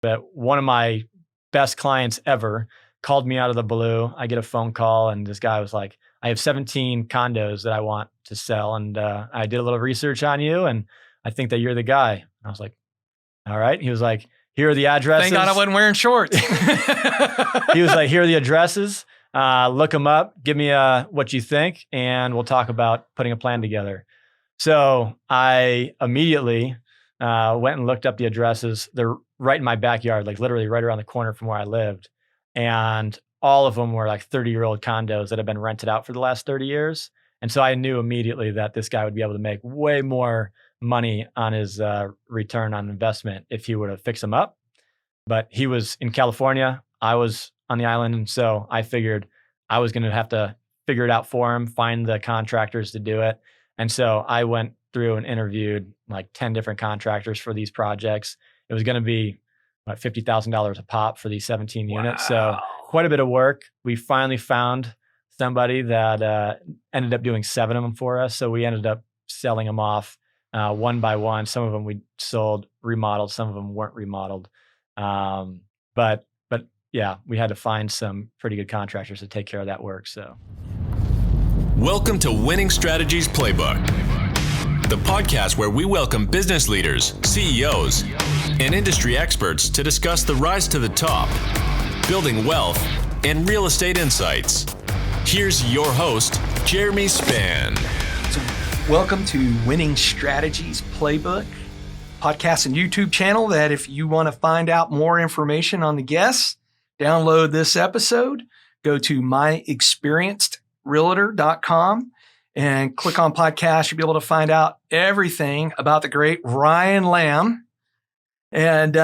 But one of my best clients ever called me out of the blue. I get a phone call and this guy was like, I have 17 condos that I want to sell. And I did a little research on you and I think that you're the guy. And I was like, all right. He was like, here are the addresses. Thank God I wasn't wearing shorts. He was like, here are the addresses. Look them up. Give me what you think. And we'll talk about putting a plan together. So I immediately went and looked up the addresses. They're right in my backyard, like literally right around the corner from where I lived. And all of them were like 30-year-old condos that have been rented out for the last 30 years. And so I knew immediately that this guy would be able to make way more money on his return on investment if he were to fix them up. But he was in California. I was on the island. And so I figured I was going to have to figure it out for him, find the contractors to do it. And so I went through and interviewed like 10 different contractors for these projects. It was going to be about $50,000 a pop for these 17 units. So quite a bit of work. We finally found somebody that ended up doing 7 of them for us. So we ended up selling them off one by one. Some of them we sold remodeled. Some of them weren't remodeled. But yeah, we had to find some pretty good contractors to take care of that work. So welcome to Winning Strategies Playbook, the podcast where we welcome business leaders, CEOs, and industry experts to discuss the rise to the top, building wealth, and real estate insights. Here's your host, Jeremy Spann. So welcome to Winning Strategies Playbook, podcast and YouTube channel that if you want to find out more information on the guests, download this episode, go to myexperiencedrealtor.com and click on podcast. You'll be able to find out everything about the great Ryan Lamb and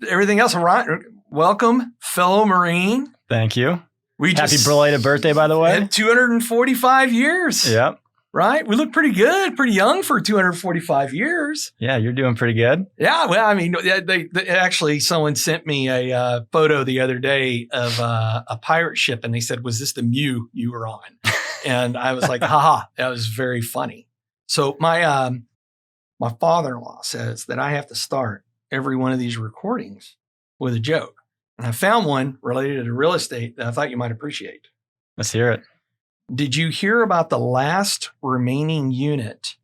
everything else. Ryan, welcome, fellow Marine. thank you. Happy belated birthday, by the way. 245 years. Yep. Right? We look pretty good, pretty young for 245 years. Yeah, you're doing pretty good. Yeah, well, I mean, they actually, someone sent me a photo the other day of a pirate ship, and they said, "Was this the Mew you were on?" And I was like, "Haha, that was very funny." So my father-in-law says that I have to start every one of these recordings with a joke, and I found one related to real estate that I thought you might appreciate. Let's hear it. Did you hear about the last remaining unit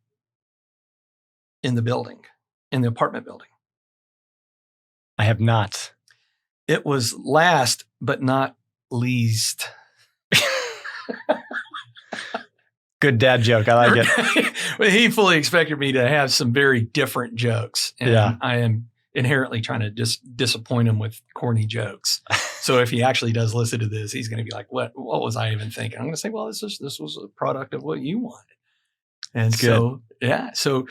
in the building, in the apartment building? I have not. It was last, but not least. Good dad joke. I like it. Well, he fully expected me to have some very different jokes. And Yeah. I am inherently trying to just disappoint him with corny jokes. So if he actually does listen to this, he's going to be like, what was I even thinking? I'm going to say, well, this was a product of what you wanted. And That's so, yeah. So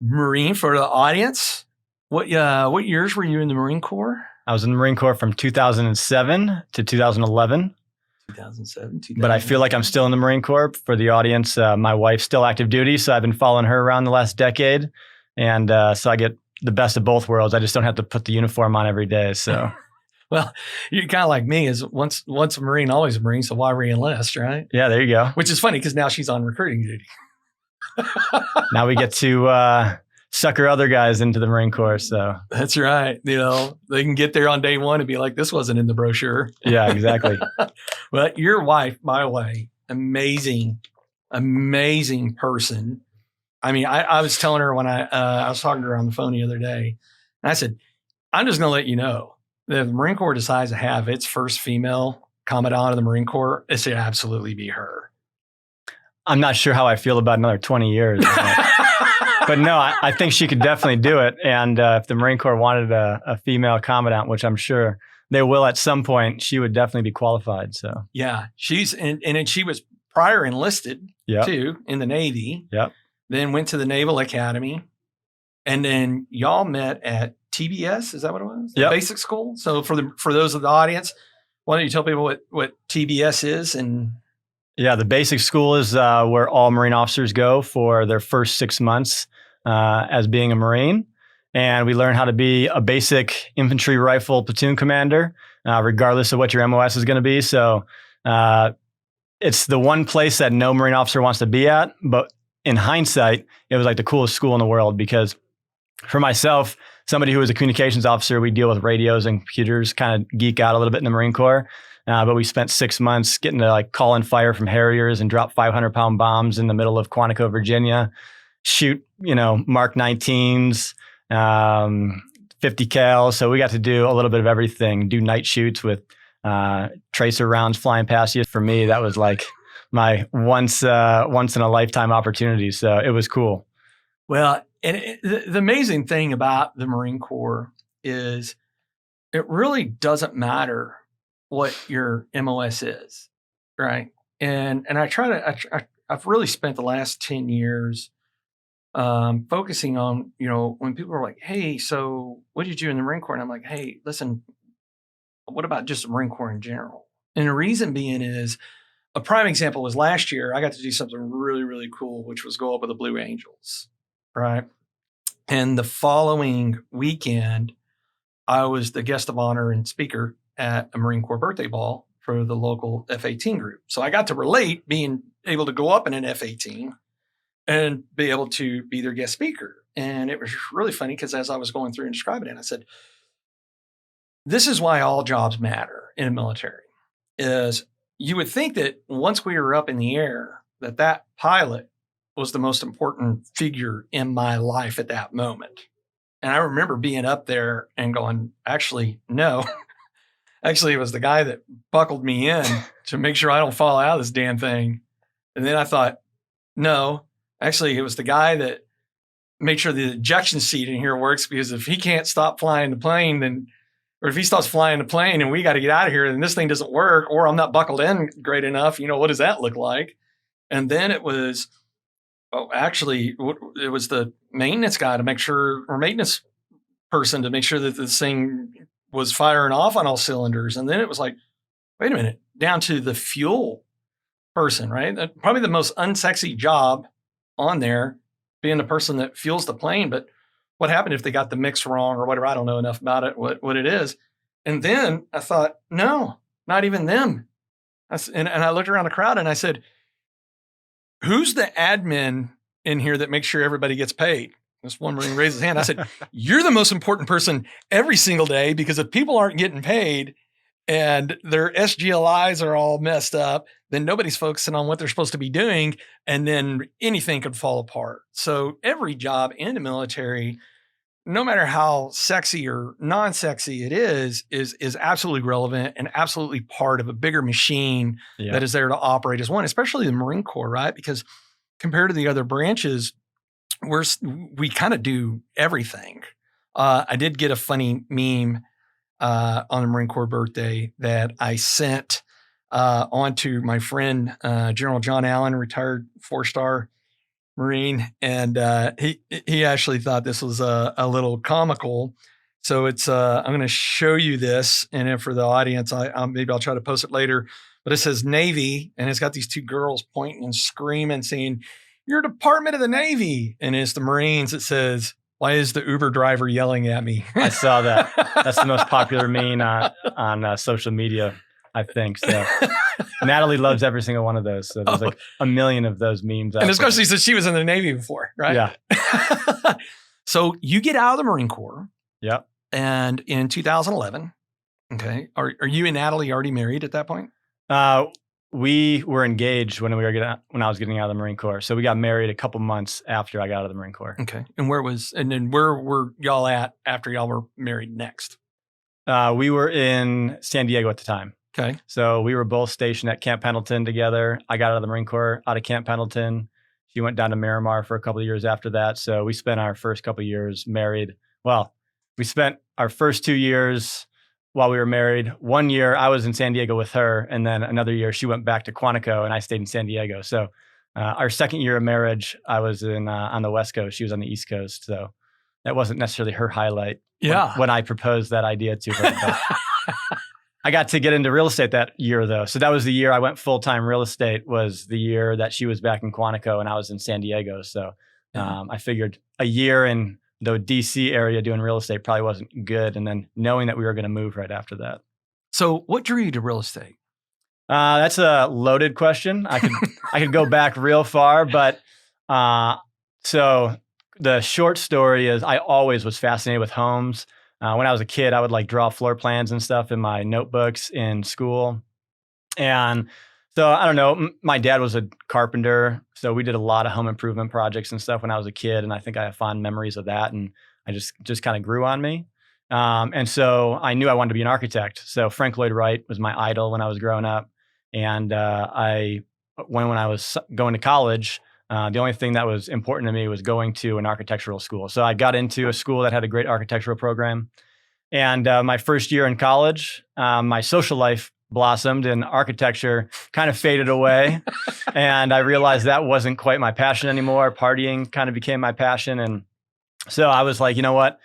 Marine, for the audience, what years were you in the Marine Corps? I was in the Marine Corps from 2007 to 2011. 2007, But I feel like I'm still in the Marine Corps. For the audience, my wife's still active duty, so I've been following her around the last decade. And so I get the best of both worlds. I just don't have to put the uniform on every day. So, well, you're kind of like me, is once a Marine, always a Marine. So why re-enlist, right? yeah, there you go. Which is funny because now she's on recruiting duty. Now we get to sucker other guys into the Marine Corps. So That's right. You know, they can get there on day one and be like, this wasn't in the brochure. yeah, exactly. Well, your wife, by the way, amazing person. I mean, I was telling her when I was talking to her on the phone the other day, and I said, I'm just going to let you know that if the Marine Corps decides to have its first female commandant of the Marine Corps, it should absolutely be her. I'm not sure how I feel about another 20 years. But no, I think she could definitely do it. And if the Marine Corps wanted a female commandant, which I'm sure they will at some point, she would definitely be qualified. So Yeah, she's and she was prior enlisted Yep. too in the Navy. Yep. Then went to the Naval Academy, and then y'all met at TBS. Is that what it was? Yep. Basic school. So for those of the audience, why don't you tell people what TBS is? And Yeah, the basic school is where all Marine officers go for their first 6 months as being a Marine. And we learn how to be a basic infantry rifle platoon commander, regardless of what your MOS is going to be. So it's the one place that no Marine officer wants to be at. But in hindsight, it was like the coolest school in the world because For myself, somebody who was a communications officer, we deal with radios and computers, kind of geek out a little bit in the Marine Corps. But we spent 6 months getting to like call in fire from Harriers and drop 500-pound bombs in the middle of Quantico, Virginia, shoot, Mark 19s, 50 cal. So we got to do a little bit of everything, do night shoots with tracer rounds flying past you. For me, that was like my once in a lifetime opportunity. So it was cool. Well, and the amazing thing about the Marine Corps is it really doesn't matter what your MOS is, right? And I've really spent the last 10 years focusing on, when people are like, hey, so what did you do in the Marine Corps? And I'm like, hey, listen, what about just the Marine Corps in general? And the reason being is, a prime example was last year, I got to do something really, really cool, which was go up with the Blue Angels, right? And the following weekend, I was the guest of honor and speaker at a Marine Corps birthday ball for the local F-18 group. So I got to relate being able to go up in an F-18 and be able to be their guest speaker. And it was really funny because as I was going through and describing it, I said, this is why all jobs matter in the military, is you would think that once we were up in the air, that pilot was the most important figure in my life at that moment. And I remember being up there and going, actually, no. Actually, it was the guy that buckled me in to make sure I don't fall out of this damn thing. And then I thought, no, actually, it was the guy that made sure the ejection seat in here works, because if he can't stop flying the plane, then, or if he stops flying the plane and we got to get out of here and this thing doesn't work, or I'm not buckled in great enough, what does that look like? And then it was, it was the maintenance guy to make sure, or maintenance person to make sure that this thing was firing off on all cylinders. And then it was like, wait a minute, down to the fuel person, right? Probably the most unsexy job on there, being the person that fuels the plane. But what happened if they got the mix wrong or whatever? I don't know enough about it, what it is. And then I thought, no, not even them. And I looked around the crowd and I said, who's the admin in here that makes sure everybody gets paid? This one Marine raised his hand. I said, you're the most important person every single day, because if people aren't getting paid and their SGLIs are all messed up, then nobody's focusing on what they're supposed to be doing. And then anything could fall apart. So every job in the military, no matter how sexy or non-sexy it is absolutely relevant and absolutely part of a bigger machine that is there to operate as one, especially the Marine Corps, right? Because compared to the other branches, we kind of do everything. I did get a funny meme on the Marine Corps birthday that I sent on to my friend, General John Allen, retired 4-star Marine. And he actually thought this was a little comical. So it's I'm going to show you this. And then for the audience, maybe I'll try to post it later. But it says Navy, and it's got these two girls pointing and screaming, saying, "You're Department of the Navy." And it's the Marines. It says, "Why is the Uber driver yelling at me?" I saw that. That's the most popular meme on social media, I think. So Natalie loves every single one of those. So there's like a million of those memes. And especially since she was in the Navy before, right? Yeah. So you get out of the Marine Corps. Yep. And in 2011, okay, are you and Natalie already married at that point? We were engaged when I was getting out of the Marine Corps. So we got married a couple months after I got out of the Marine Corps. Okay. And where were y'all at after y'all were married next? We were in San Diego at the time. Okay. So we were both stationed at Camp Pendleton together. I got out of the Marine Corps out of Camp Pendleton. She went down to Miramar for a couple of years after that. So we spent our first couple of years married. Well, we spent our first 2 years while we were married. 1 year I was in San Diego with her, and then another year she went back to Quantico and I stayed in San Diego. So our second year of marriage, I was on the West Coast. She was on the East Coast. So that wasn't necessarily her highlight when I proposed that idea to her. I got to get into real estate that year though. So that was the year I went full-time real estate, was the year that she was back in Quantico and I was in San Diego. So I figured a year in the DC area doing real estate probably wasn't good. And then knowing that we were going to move right after that. So what drew you to real estate? That's a loaded question. I could go back real far, but so the short story is I always was fascinated with homes. When I was a kid, I would like draw floor plans and stuff in my notebooks in school. And so I don't know, my dad was a carpenter. So we did a lot of home improvement projects and stuff when I was a kid. And I think I have fond memories of that. And I just kind of grew on me. And so I knew I wanted to be an architect. So Frank Lloyd Wright was my idol when I was growing up. And when I was going to college, the only thing that was important to me was going to an architectural school. So I got into a school that had a great architectural program. And my first year in college, my social life blossomed and architecture kind of faded away. And I realized that wasn't quite my passion anymore. Partying kind of became my passion. And so I was like, you know what?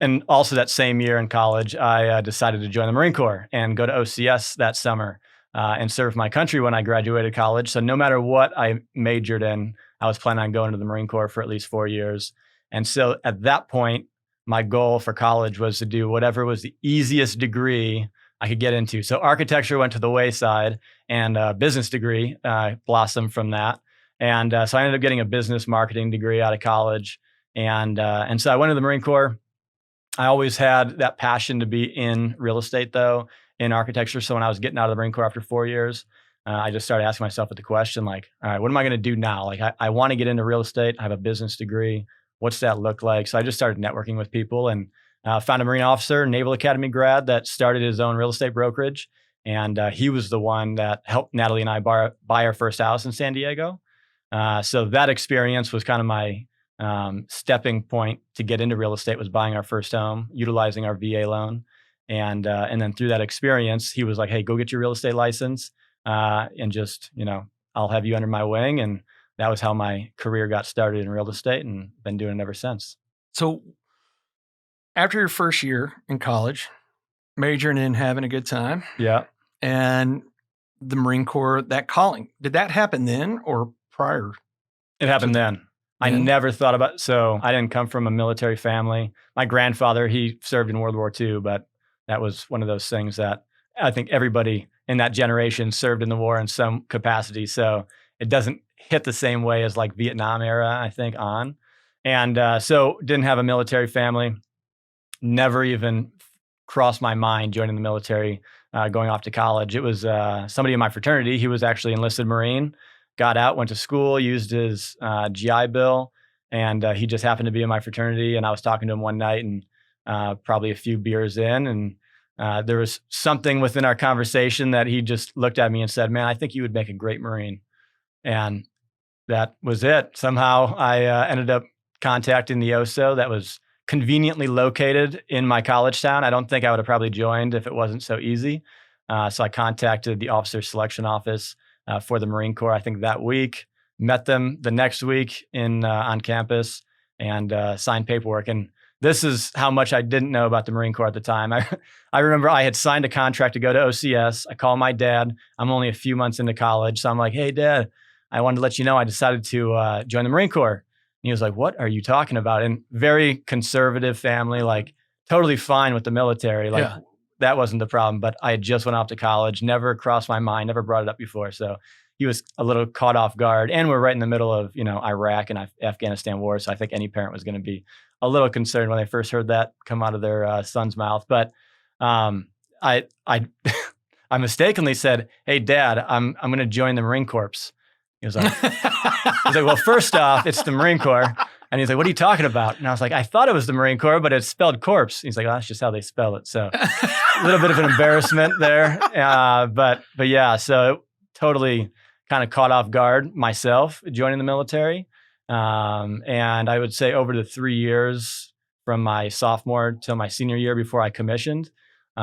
And also that same year in college, I decided to join the Marine Corps and go to OCS that summer and serve my country when I graduated college. So no matter what I majored in, I was planning on going to the Marine Corps for at least 4 years. And so at that point, my goal for college was to do whatever was the easiest degree I could get into. So architecture went to the wayside, and a business degree blossomed from that. And so I ended up getting a business marketing degree out of college. And so I went to the Marine Corps. I always had that passion to be in real estate, though, in architecture. So when I was getting out of the Marine Corps after 4 years, I just started asking myself the question, like, all right, what am I going to do now? Like, I want to get into real estate. I have a business degree. What's that look like? So I just started networking with people and found a Marine officer, Naval Academy grad that started his own real estate brokerage. And he was the one that helped Natalie and I buy our first house in San Diego. So that experience was kind of my stepping point to get into real estate, was buying our first home, utilizing our VA loan. And then through that experience, he was like, hey, go get your real estate license and just, I'll have you under my wing. And that was how my career got started in real estate, and been doing it ever since. So after your first year in college, majoring in having a good time. Yeah. And the Marine Corps, that calling, did that happen then or prior? It happened then. I never thought about, so I didn't come from a military family. My grandfather, he served in World War II, but that was one of those things that I think everybody in that generation served in the war in some capacity. So it doesn't hit the same way as like Vietnam era, I think, on. And so didn't have a military family, never even crossed my mind joining the military, going off to college. It was somebody in my fraternity. He was actually enlisted Marine, got out, went to school, used his GI Bill, and he just happened to be in my fraternity. And I was talking to him one night, and probably a few beers in, and there was something within our conversation that he just looked at me and said, man, I think you would make a great Marine. And that was it. Somehow I ended up contacting the OSO that was conveniently located in my college town. I don't think I would have probably joined if it wasn't so easy. So I contacted the officer selection office for the Marine Corps, I think that week, met them the next week on campus, and signed paperwork. And this is how much I didn't know about the Marine Corps at the time. I remember I had signed a contract to go to OCS. I called my dad. I'm only a few months into college. So I'm like, hey, Dad, I wanted to let you know I decided to join the Marine Corps. And he was like, what are you talking about? And very conservative family, like totally fine with the military. Like that wasn't the problem. But I had just went off to college, never crossed my mind, never brought it up before. So he was a little caught off guard. And we're right in the middle of, Iraq and Afghanistan war. So I think any parent was going to be a little concerned when they first heard that come out of their son's mouth. But I mistakenly said, hey, Dad, I'm going to join the Marine Corps. He was like, well, first off, it's the Marine Corps. And he's like, what are you talking about? And I was like, I thought it was the Marine Corps, but it's spelled corpse. He's like, well, that's just how they spell it. So a little bit of an embarrassment there. But yeah, so totally kind of caught off guard myself joining the military. And I would say over the 3 years from my sophomore till my senior year before I commissioned,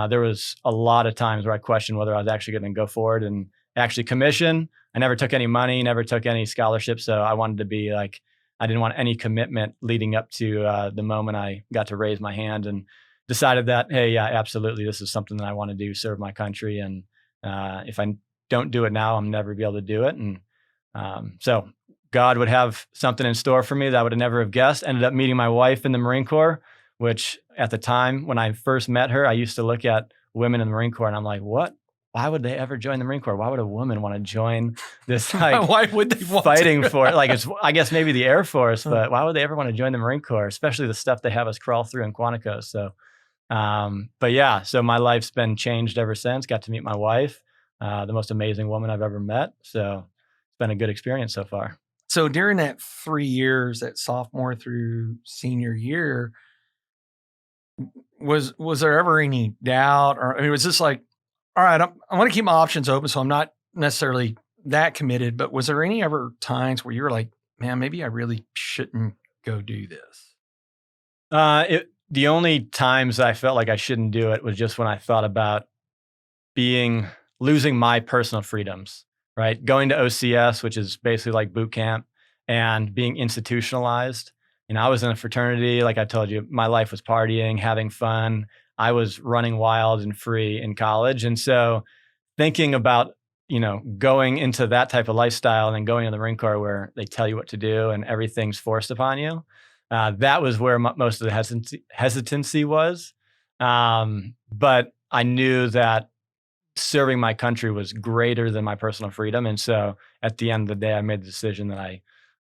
there was a lot of times where I questioned whether I was actually going to go forward and actually commission. I never took any money, never took any scholarship. So I wanted to be like, I didn't want any commitment leading up to the moment I got to raise my hand, and decided that, hey, yeah, absolutely, this is something that I want to do, serve my country. And if I don't do it now, I'm never be able to do it. And so God would have something in store for me that I would have never have guessed. Ended up meeting my wife in the Marine Corps, which at the time when I first met her, I used to look at women in the Marine Corps and I'm like, what why would they ever join the Marine Corps? Why would a woman want to join this, like, why would they want fighting to? for, like, it's, I guess maybe the Air Force, but why would they ever want to join the Marine Corps, especially the stuff they have us crawl through in Quantico? So, but yeah, so my life's been changed ever since. Got to meet my wife, the most amazing woman I've ever met. So it's been a good experience so far. So during that 3 years, that sophomore through senior year, was there ever any doubt, or I mean, was this like, all right, I want to keep my options open, so I'm not necessarily that committed, but was there any ever times where you were like, man, maybe I really shouldn't go do this? The only times I felt like I shouldn't do it was just when I thought about losing my personal freedoms, right? Going to OCS, which is basically like boot camp, and being institutionalized. I was in a fraternity, like I told you, my life was partying, having fun. I was running wild and free in college. And so thinking about, going into that type of lifestyle and then going to the Marine Corps where they tell you what to do and everything's forced upon you, that was where most of the hesitancy was. But I knew that serving my country was greater than my personal freedom. And so at the end of the day, I made the decision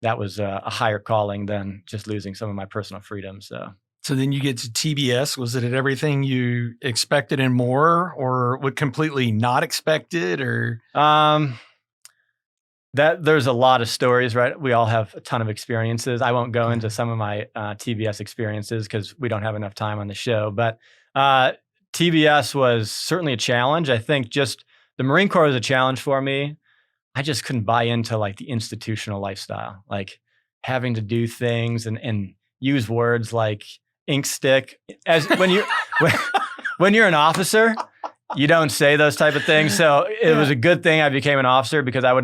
that was a higher calling than just losing some of my personal freedom. So then you get to TBS. Was it everything you expected and more, or would completely not expected, or? That there's a lot of stories, right? We all have a ton of experiences. I won't go into some of my TBS experiences because we don't have enough time on the show. But TBS was certainly a challenge. I think just the Marine Corps was a challenge for me. I just couldn't buy into like the institutional lifestyle, like having to do things and use words like ink stick. As when you're an officer, you don't say those type of things. So it was a good thing I became an officer because I would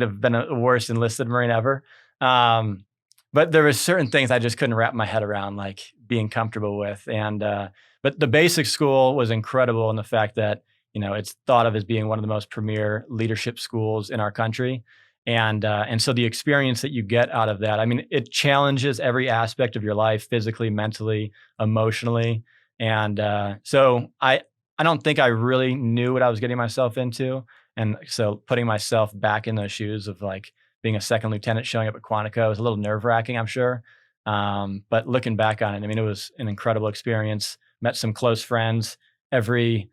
have been the worst enlisted Marine ever. But there were certain things I just couldn't wrap my head around, like being comfortable with. And but the basic school was incredible in the fact that it's thought of as being one of the most premier leadership schools in our country. And so the experience that you get out of that, I mean, it challenges every aspect of your life, physically, mentally, emotionally. And so I don't think I really knew what I was getting myself into. And so putting myself back in those shoes of like being a second lieutenant showing up at Quantico was a little nerve-wracking, I'm sure. But looking back on it, I mean, it was an incredible experience. Met some close friends. Every,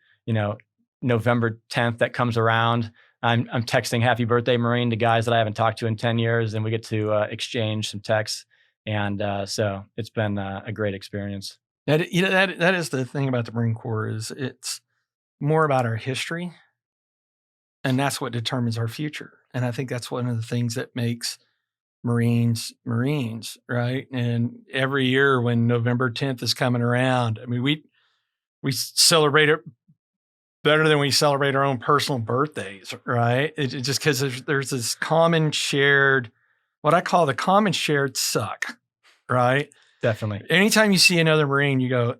November 10th that comes around, I'm texting happy birthday Marine to guys that I haven't talked to in 10 years, and we get to exchange some texts. And so it's been a great experience. That is the thing about the Marine Corps, is it's more about our history, and that's what determines our future. And I think that's one of the things that makes Marines, right? And every year when November 10th is coming around, I mean, we celebrate it better than we celebrate our own personal birthdays, right? It just because there's this common shared, what I call the common shared suck, right? Definitely. Anytime you see another Marine, you go,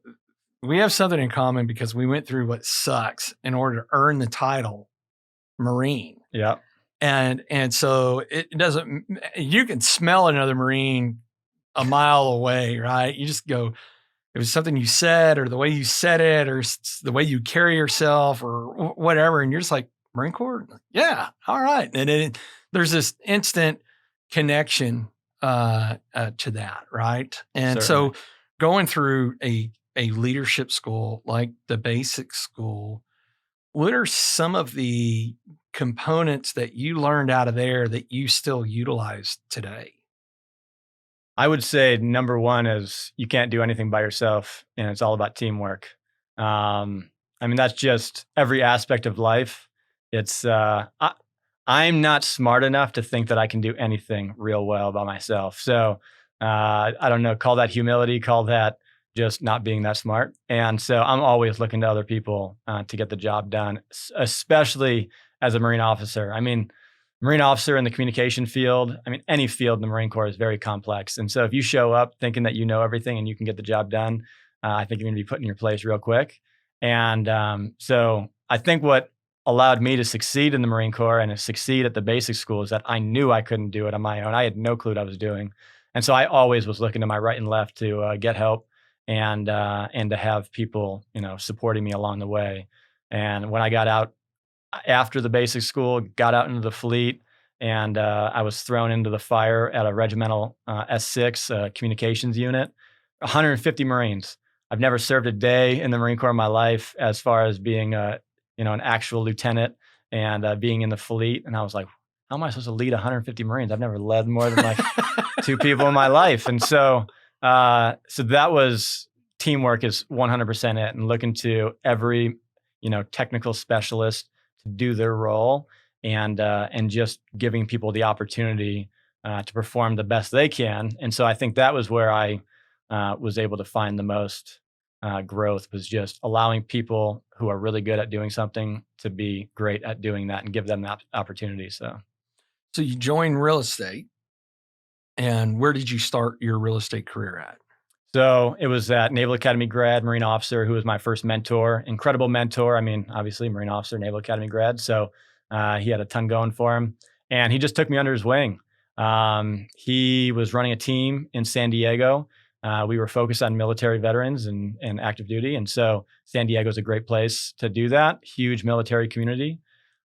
we have something in common because we went through what sucks in order to earn the title Marine. Yeah. And so it doesn't, you can smell another Marine a mile away, right? You just go, it was something you said, or the way you said it, or the way you carry yourself, or whatever. And you're just like, Marine Corps? Yeah. All right. And there's this instant connection to that, right? And Certainly. so going through a leadership school like the basic school, what are some of the components that you learned out of there that you still utilize today? I would say number one is you can't do anything by yourself, and it's all about teamwork. I mean, that's just every aspect of life. It's I'm not smart enough to think that I can do anything real well by myself. So I don't know, call that humility, call that just not being that smart. And so I'm always looking to other people to get the job done, especially as a Marine officer. I mean, Marine officer in the communication field, I mean, any field in the Marine Corps is very complex. And so if you show up thinking that you know everything and you can get the job done, I think you're going to be put in your place real quick. And so I think what allowed me to succeed in the Marine Corps and to succeed at the basic school is that I knew I couldn't do it on my own. I had no clue what I was doing. And so I always was looking to my right and left to get help and to have people, supporting me along the way. And when I got out after the basic school, got out into the fleet, and I was thrown into the fire at a regimental S6 communications unit. 150 Marines. I've never served a day in the Marine Corps in my life as far as being an actual lieutenant and being in the fleet. And I was like, how am I supposed to lead 150 Marines? I've never led more than like 2 people in my life. And so that was, teamwork is 100% it, and looking to every, technical specialist to do their role, and just giving people the opportunity to perform the best they can. And so I think that was where I was able to find the most growth, was just allowing people who are really good at doing something to be great at doing that and give them that opportunity. So you joined real estate, and where did you start your real estate career at? So it was at Naval Academy grad, Marine officer, who was my first mentor. Incredible mentor. I mean, obviously Marine officer, Naval Academy grad. So he had a ton going for him, and he just took me under his wing. He was running a team in San Diego. We were focused on military veterans and active duty. And so San Diego is a great place to do that. Huge military community.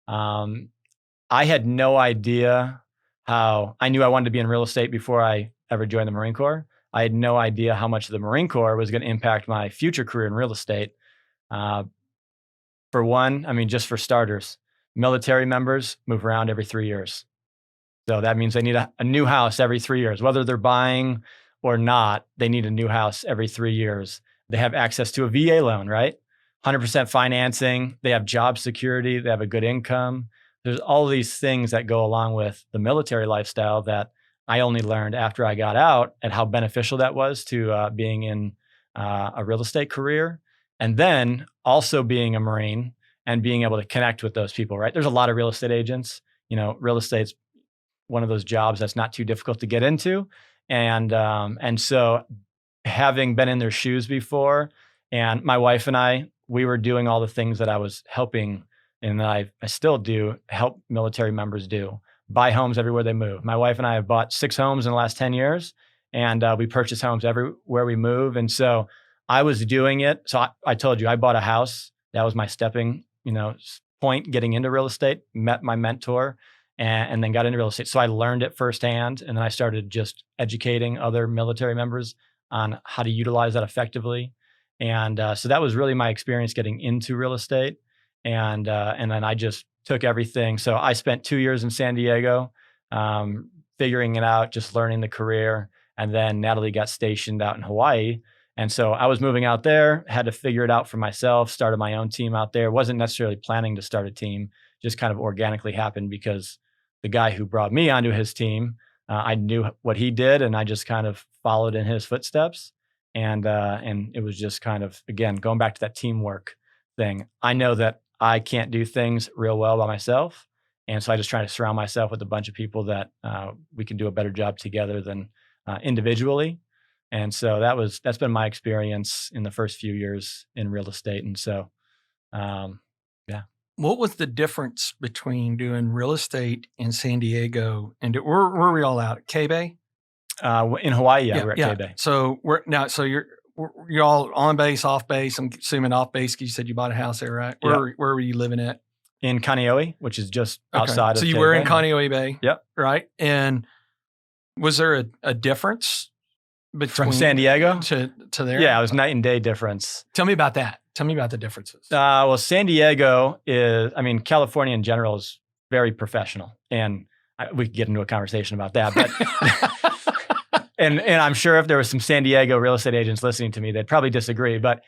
I had no idea I knew I wanted to be in real estate before I ever joined the Marine Corps. I had no idea how much the Marine Corps was going to impact my future career in real estate. For one, just for starters, military members move around every 3 years. So that means they need a new house every 3 years. Whether they're buying or not, they need a new house every 3 years. They have access to a VA loan, right? 100% financing. They have job security. They have a good income. There's all these things that go along with the military lifestyle that I only learned after I got out, and how beneficial that was to being in a real estate career. And then also being a Marine and being able to connect with those people, right? There's a lot of real estate agents. Real estate's one of those jobs that's not too difficult to get into. And so having been in their shoes before, and my wife and I, we were doing all the things that I was helping, and that I still do help military members do. Buy homes everywhere they move. My wife and I have bought 6 homes in the last 10 years, and we purchase homes everywhere we move. And so I was doing it. So I told you, I bought a house. That was my stepping, point getting into real estate, met my mentor, and then got into real estate. So I learned it firsthand, and then I started just educating other military members on how to utilize that effectively. And so that was really my experience getting into real estate. And then I just took everything. So I spent 2 years in San Diego, figuring it out, just learning the career. And then Natalie got stationed out in Hawaii. And so I was moving out there, had to figure it out for myself, started my own team out there. Wasn't necessarily planning to start a team, just kind of organically happened because the guy who brought me onto his team, I knew what he did, and I just kind of followed in his footsteps. And it was just kind of, again, going back to that teamwork thing. I know that I can't do things real well by myself. And so I just try to surround myself with a bunch of people that we can do a better job together than individually. And so that's been my experience in the first few years in real estate. And so, yeah. What was the difference between doing real estate in San Diego and where were we all out at K-Bay? In Hawaii, yeah, we're at K-Bay. So you're all on base, off base. I'm assuming off base because you said you bought a house there, right? Where were you living at? In Kaneohe, which is just outside of So you K-Bay. were in Kaneohe Bay. Yep. Right. And was there a difference between from San Diego to there? Yeah, it was night and day difference. Tell me about that. Tell me about the differences. Well, San Diego California in general is very professional, and we could get into a conversation about that. But and I'm sure if there was some San Diego real estate agents listening to me, they'd probably disagree. But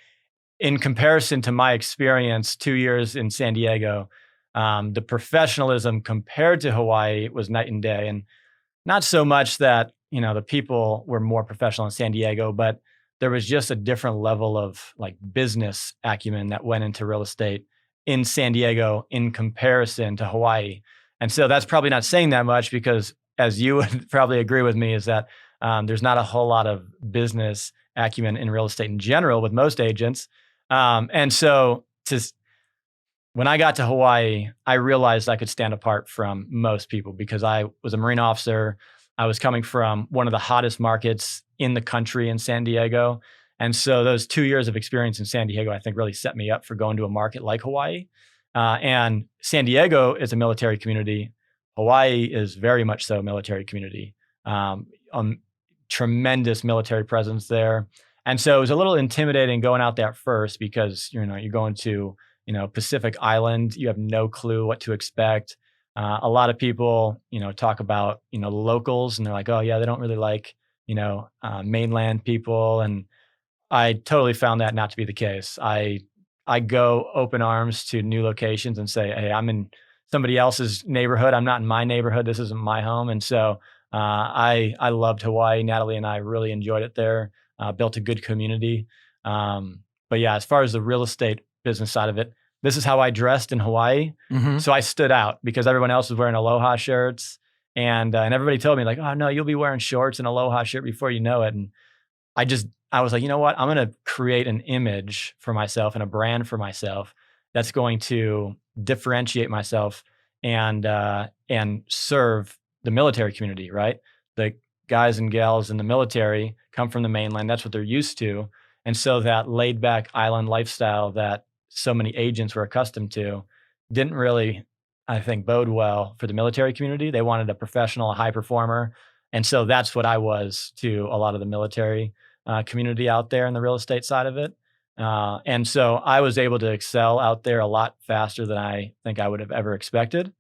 in comparison to my experience, 2 years in San Diego, the professionalism compared to Hawaii was night and day. And not so much that, the people were more professional in San Diego, but there was just a different level of like business acumen that went into real estate in San Diego in comparison to Hawaii. And so that's probably not saying that much, because as you would probably agree with me, is that there's not a whole lot of business acumen in real estate in general with most agents. And so when I got to Hawaii, I realized I could stand apart from most people because I was a Marine officer. I was coming from one of the hottest markets in the country in San Diego. And so those 2 years of experience in San Diego, I think, really set me up for going to a market like Hawaii. And San Diego is a military community. Hawaii is very much so a military community. Tremendous military presence there. And so it was a little intimidating going out there first because, you're going to, Pacific Island. You have no clue what to expect. A lot of people, talk about, locals, and they're like, oh yeah, they don't really like, mainland people. And I totally found that not to be the case. I go open arms to new locations and say, hey, I'm in somebody else's neighborhood. I'm not in my neighborhood. This isn't my home. And so I loved Hawaii. Natalie and I really enjoyed it there. Built a good community. But yeah, as far as the real estate business side of it, this is how I dressed in Hawaii. Mm-hmm. So I stood out because everyone else was wearing Aloha shirts. And everybody told me like, oh no, you'll be wearing shorts and Aloha shirt before you know it. And I was like, you know what? I'm going to create an image for myself and a brand for myself that's going to differentiate myself and serve the military community, right? The guys and gals in the military come from the mainland. That's what they're used to. And so that laid back island lifestyle that so many agents were accustomed to didn't really, I think, bode well for the military community. They wanted a professional, a high performer. And so that's what I was to a lot of the military community out there in the real estate side of it. And so I was able to excel out there a lot faster than I think I would have ever expected.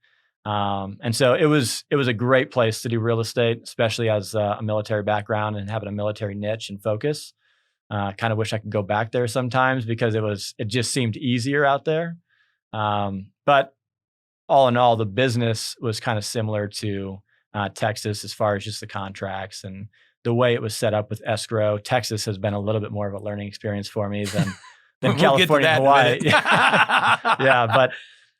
And so it was a great place to do real estate, especially as a military background and having a military niche and focus. Kind of wish I could go back there sometimes because it just seemed easier out there. But all in all, the business was kind of similar to Texas as far as just the contracts and the way it was set up with escrow. Texas has been a little bit more of a learning experience for me than We'll California and Hawaii. Yeah, but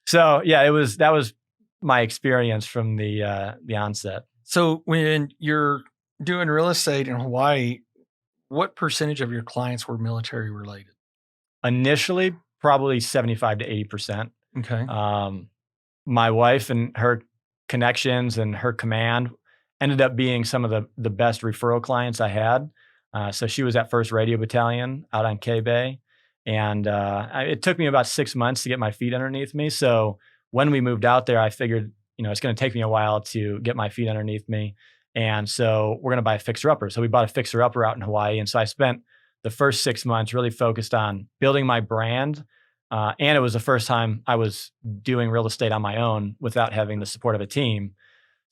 so yeah, that was my experience from the onset. So when you're doing real estate in Hawaii, what percentage of your clients were military related? Initially, probably 75 to 80%. Okay. My wife and her connections and her command ended up being some of the best referral clients I had. So she was at 1st Radio Battalion out on K-Bay. And it took me about 6 months to get my feet underneath me. So when we moved out there, I figured, it's going to take me a while to get my feet underneath me. And so we're going to buy a fixer-upper. So we bought a fixer-upper out in Hawaii. And so I spent the first 6 months really focused on building my brand. And it was the first time I was doing real estate on my own without having the support of a team.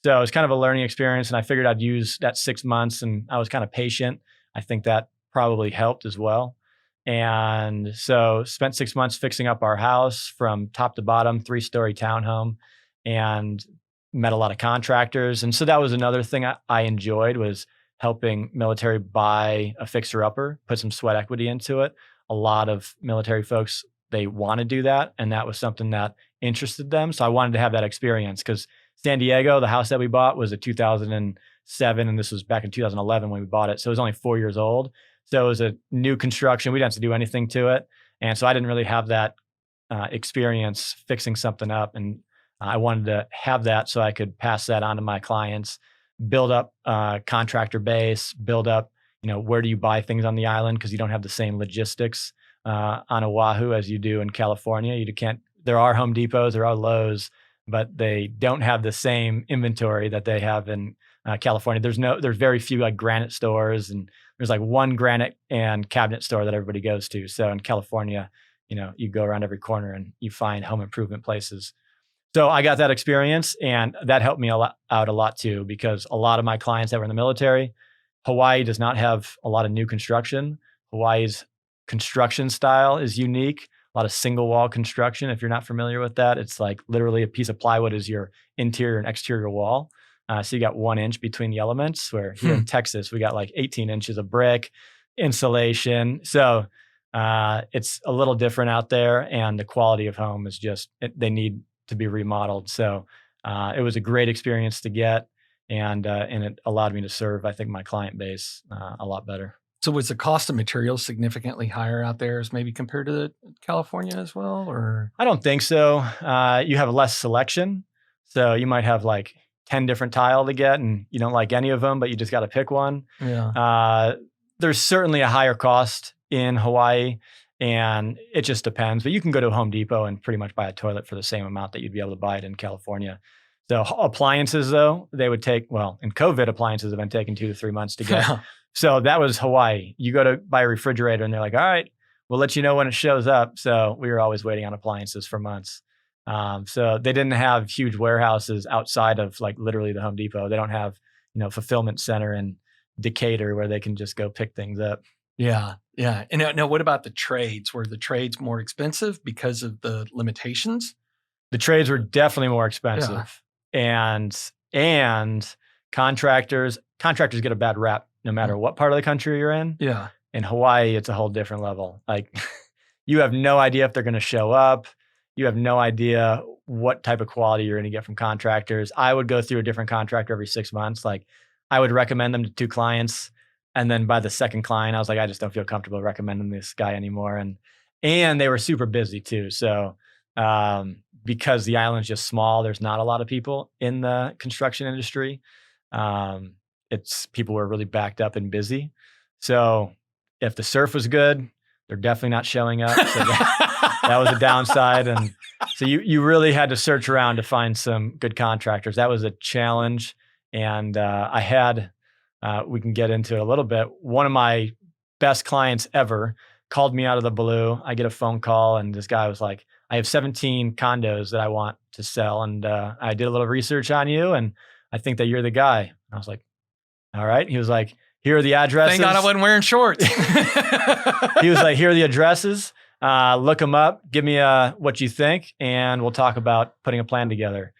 So it was kind of a learning experience. And I figured I'd use that 6 months, and I was kind of patient. I think that probably helped as well. And so spent 6 months fixing up our house from top to bottom, 3-story townhome, and met a lot of contractors. And so that was another thing I enjoyed, was helping military buy a fixer-upper, put some sweat equity into it. A lot of military folks, they want to do that. And that was something that interested them. So I wanted to have that experience because San Diego, the house that we bought was a 2007, and this was back in 2011 when we bought it. So it was only 4 years old. So it was a new construction. We didn't have to do anything to it. And so I didn't really have that experience fixing something up. And I wanted to have that so I could pass that on to my clients, build up contractor base, build up, where do you buy things on the island? Because you don't have the same logistics on Oahu as you do in California. There are Home Depots, there are Lowe's, but they don't have the same inventory that they have in California. There's very few like granite stores, and there's like one granite and cabinet store that everybody goes to. So in California, you go around every corner and you find home improvement places. So I got that experience, and that helped me out a lot too, because a lot of my clients that were in the military, Hawaii does not have a lot of new construction. Hawaii's construction style is unique. A lot of single wall construction. If you're not familiar with that, it's like literally a piece of plywood is your interior and exterior wall. So you got 1 inch between the elements, where here in Texas, we got like 18 inches of brick, insulation. So it's a little different out there, and the quality of home is they need to be remodeled. So it was a great experience to get, and it allowed me to serve, I think, my client base a lot better. So was the cost of materials significantly higher out there as maybe compared to California as well, or? I don't think so. You have less selection. So you might have like 10 different tile to get, and you don't like any of them, but you just got to pick one. Yeah. There's certainly a higher cost in Hawaii. And it just depends. But you can go to Home Depot and pretty much buy a toilet for the same amount that you'd be able to buy it in California. So appliances, though, they would take, well, in COVID, appliances have been taking 2 to 3 months to get. So that was Hawaii. You go to buy a refrigerator and they're like, all right, we'll let you know when it shows up. So we were always waiting on appliances for months. So they didn't have huge warehouses outside of like literally the Home Depot. They don't have, fulfillment center in Decatur where they can just go pick things up. Yeah. Yeah. And now what about the trades? Were the trades more expensive because of the limitations? The trades were definitely more expensive. Yeah. And contractors get a bad rap no matter what part of the country you're in. Yeah. In Hawaii, it's a whole different level. Like you have no idea if they're going to show up. You have no idea what type of quality you're going to get from contractors. I would go through a different contractor every 6 months. Like I would recommend them to 2 clients. And then by the second client, I was like, I just don't feel comfortable recommending this guy anymore. And they were super busy too. So because the island's just small, there's not a lot of people in the construction industry. It's people were really backed up and busy. So if the surf was good, they're definitely not showing up. So that was a downside. And so you really had to search around to find some good contractors. That was a challenge. And I had, we can get into it a little bit. One of my best clients ever called me out of the blue. I get a phone call and this guy was like, I have 17 condos that I want to sell. And I did a little research on you and I think that you're the guy. And I was like, all right. He was like, here are the addresses. Thank God I wasn't wearing shorts. He was like, here are the addresses. Look them up. Give me what you think. And we'll talk about putting a plan together.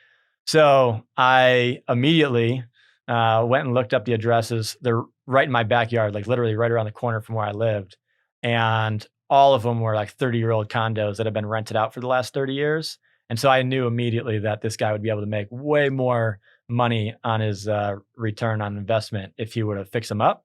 So I immediately went and looked up the addresses. They're right in my backyard, like literally right around the corner from where I lived. And all of them were like 30-year-old condos that have been rented out for the last 30 years. And so I knew immediately that this guy would be able to make way more money on his return on investment if he were to fix them up.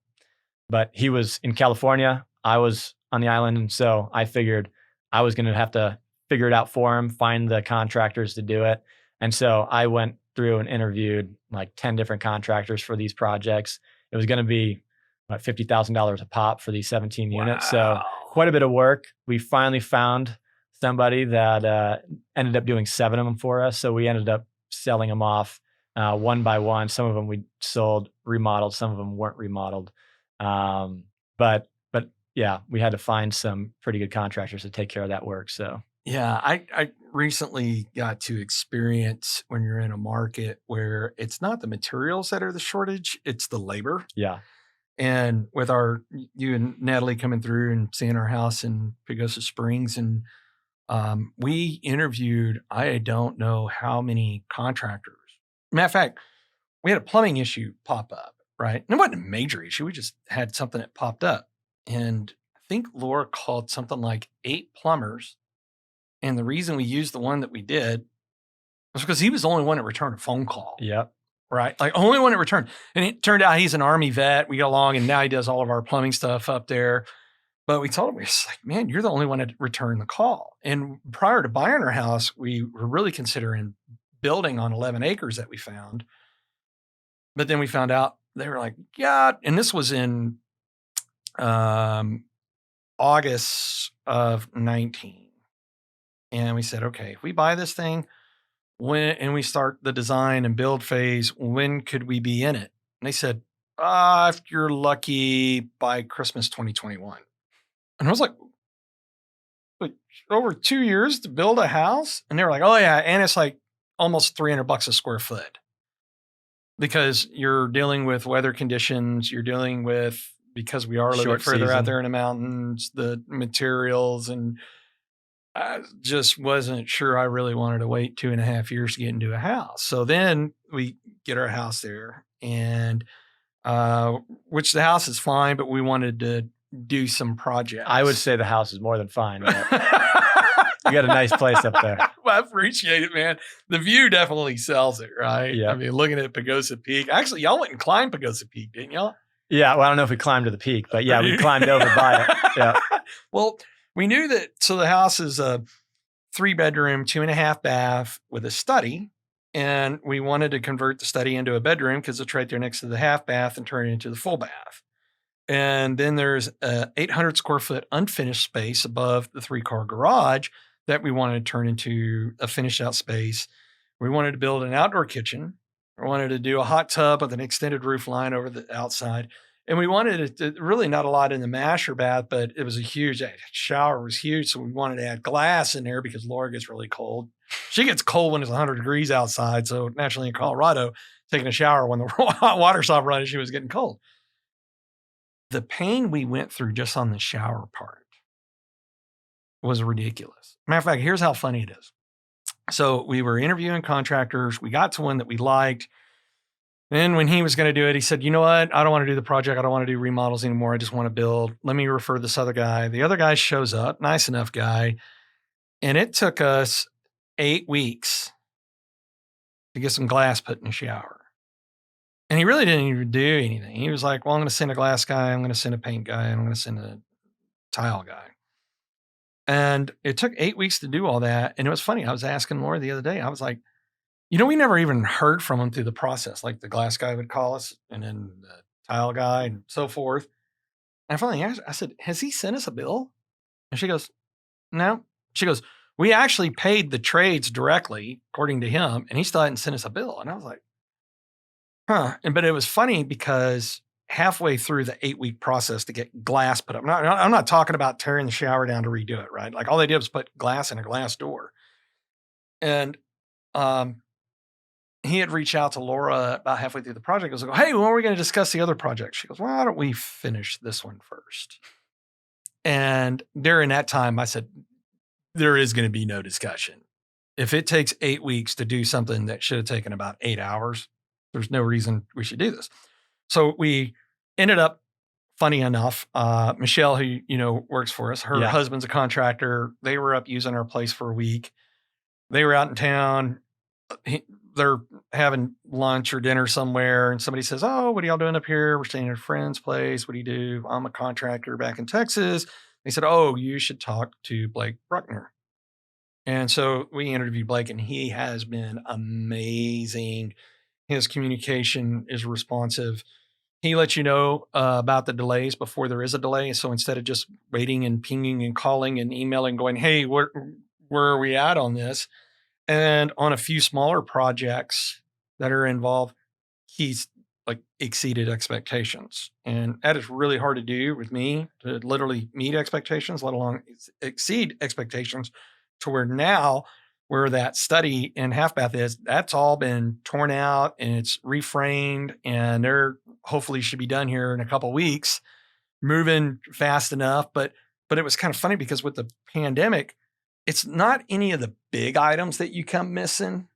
But he was in California. I was on the island. And so I figured I was going to have to figure it out for him, find the contractors to do it. And so I went through and interviewed like 10 different contractors for these projects. It was going to be about $50,000 a pop for these 17 units. So quite a bit of work. We finally found somebody that ended up doing 7 of them for us. So we ended up selling them off one by one. Some of them we sold remodeled, some of them weren't remodeled. But yeah, we had to find some pretty good contractors to take care of that work. So yeah, I recently got to experience when you're in a market where it's not the materials that are the shortage, it's the labor. Yeah. And with you and Natalie coming through and seeing our house in Pagosa Springs, and we interviewed, I don't know how many contractors. Matter of fact, we had a plumbing issue pop up, right? And it wasn't a major issue. We just had something that popped up. And I think Laura called something like 8 plumbers. And the reason we used the one that we did was because he was the only one that returned a phone call. Yep. Right? Like only one that returned. And it turned out he's an Army vet. We got along and now he does all of our plumbing stuff up there. But we told him, we was like, man, you're the only one that returned the call. And prior to buying our house, we were really considering building on 11 acres that we found. But then we found out they were like, yeah. And this was in August of 19. And we said, okay, if we buy this thing and we start the design and build phase, when could we be in it? And they said, if you're lucky by Christmas 2021. And I was like, over 2 years to build a house? And they were like, oh yeah. And it's like almost $300 a square foot because you're dealing with weather conditions. You're dealing with, because we are a little bit further out there in the mountains, the materials, and I just wasn't sure I really wanted to wait 2.5 years to get into a house. So then we get our house there, and which the house is fine, but we wanted to do some projects. I would say the house is more than fine. You got a nice place up there. Well, I appreciate it, man. The view definitely sells it, right? Yeah. I mean, looking at Pagosa Peak. Actually, y'all went and climbed Pagosa Peak, didn't y'all? Yeah. Well, I don't know if we climbed to the peak, but yeah, we climbed over by it. Yeah. Well, we knew that. So the house is a 3-bedroom, 2.5 bath with a study. And we wanted to convert the study into a bedroom because it's right there next to the half bath and turn it into the full bath. And then there's a 800 square foot unfinished space above the 3-car garage that we wanted to turn into a finished out space. We wanted to build an outdoor kitchen. We wanted to do a hot tub with an extended roof line over the outside. And we wanted it to, really not a lot in the master bath, but it was a huge shower was huge. So we wanted to add glass in there because Laura gets really cold. She gets cold when it's 100 degrees outside. So naturally in Colorado, taking a shower when the hot water stopped running, she was getting cold. The pain we went through just on the shower part was ridiculous. Matter of fact, here's how funny it is. So we were interviewing contractors. We got to one that we liked. Then when he was going to do it, he said, you know what? I don't want to do the project. I don't want to do remodels anymore. I just want to build. Let me refer this other guy. The other guy shows up, nice enough guy. And it took us 8 weeks to get some glass put in the shower. And he really didn't even do anything. He was like, well, I'm going to send a glass guy. I'm going to send a paint guy. I'm going to send a tile guy. And it took 8 weeks to do all that. And it was funny. I was asking Laura the other day, I was like, you know, we never even heard from him through the process. Like the glass guy would call us and then the tile guy and so forth. And I finally asked her, I said, has he sent us a bill? And she goes, no. She goes, we actually paid the trades directly, according to him, and he still hadn't sent us a bill. And I was like, huh. But it was funny because halfway through the 8-week process to get glass put up, I'm not talking about tearing the shower down to redo it, right? Like all they did was put glass in a glass door. And he had reached out to Laura about halfway through the project. I was like, hey, when are we going to discuss the other project? She goes, well, why don't we finish this one first? And during that time, I said, there is going to be no discussion. If it takes 8 weeks to do something that should have taken about 8 hours, there's no reason we should do this. So we ended up, funny enough, Michelle, who, works for us, her husband's a contractor. They were up using our place for a week. They were out in town. They're having lunch or dinner somewhere. And somebody says, oh, what are y'all doing up here? We're staying at a friend's place. What do you do? I'm a contractor back in Texas. They said, oh, you should talk to Blake Bruckner. And so we interviewed Blake, and he has been amazing. His communication is responsive. He lets you know about the delays before there is a delay. So instead of just waiting and pinging and calling and emailing, going, hey, where are we at on this? And on a few smaller projects that are involved, he's like exceeded expectations. And that is really hard to do with me, to literally meet expectations, let alone exceed expectations, to where now where that study in Half Bath is, that's all been torn out and it's reframed, and they're hopefully should be done here in a couple of weeks, moving fast enough. But it was kind of funny because with the pandemic, it's not any of the big items that you come missing.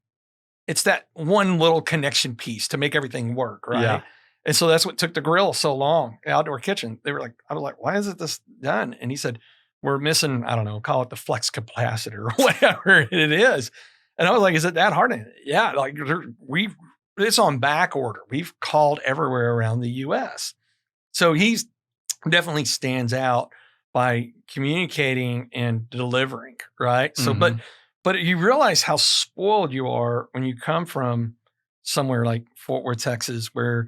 It's that one little connection piece to make everything work, right? Yeah. And so that's what took the grill so long, outdoor kitchen. I was like, why isn't this done? And he said, we're missing, I don't know, call it the flex capacitor or whatever it is. And I was like, is it that hard? Yeah, like it's on back order. We've called everywhere around the US. So he's definitely stands out by communicating and delivering, right? So, but you realize how spoiled you are when you come from somewhere like Fort Worth, Texas, where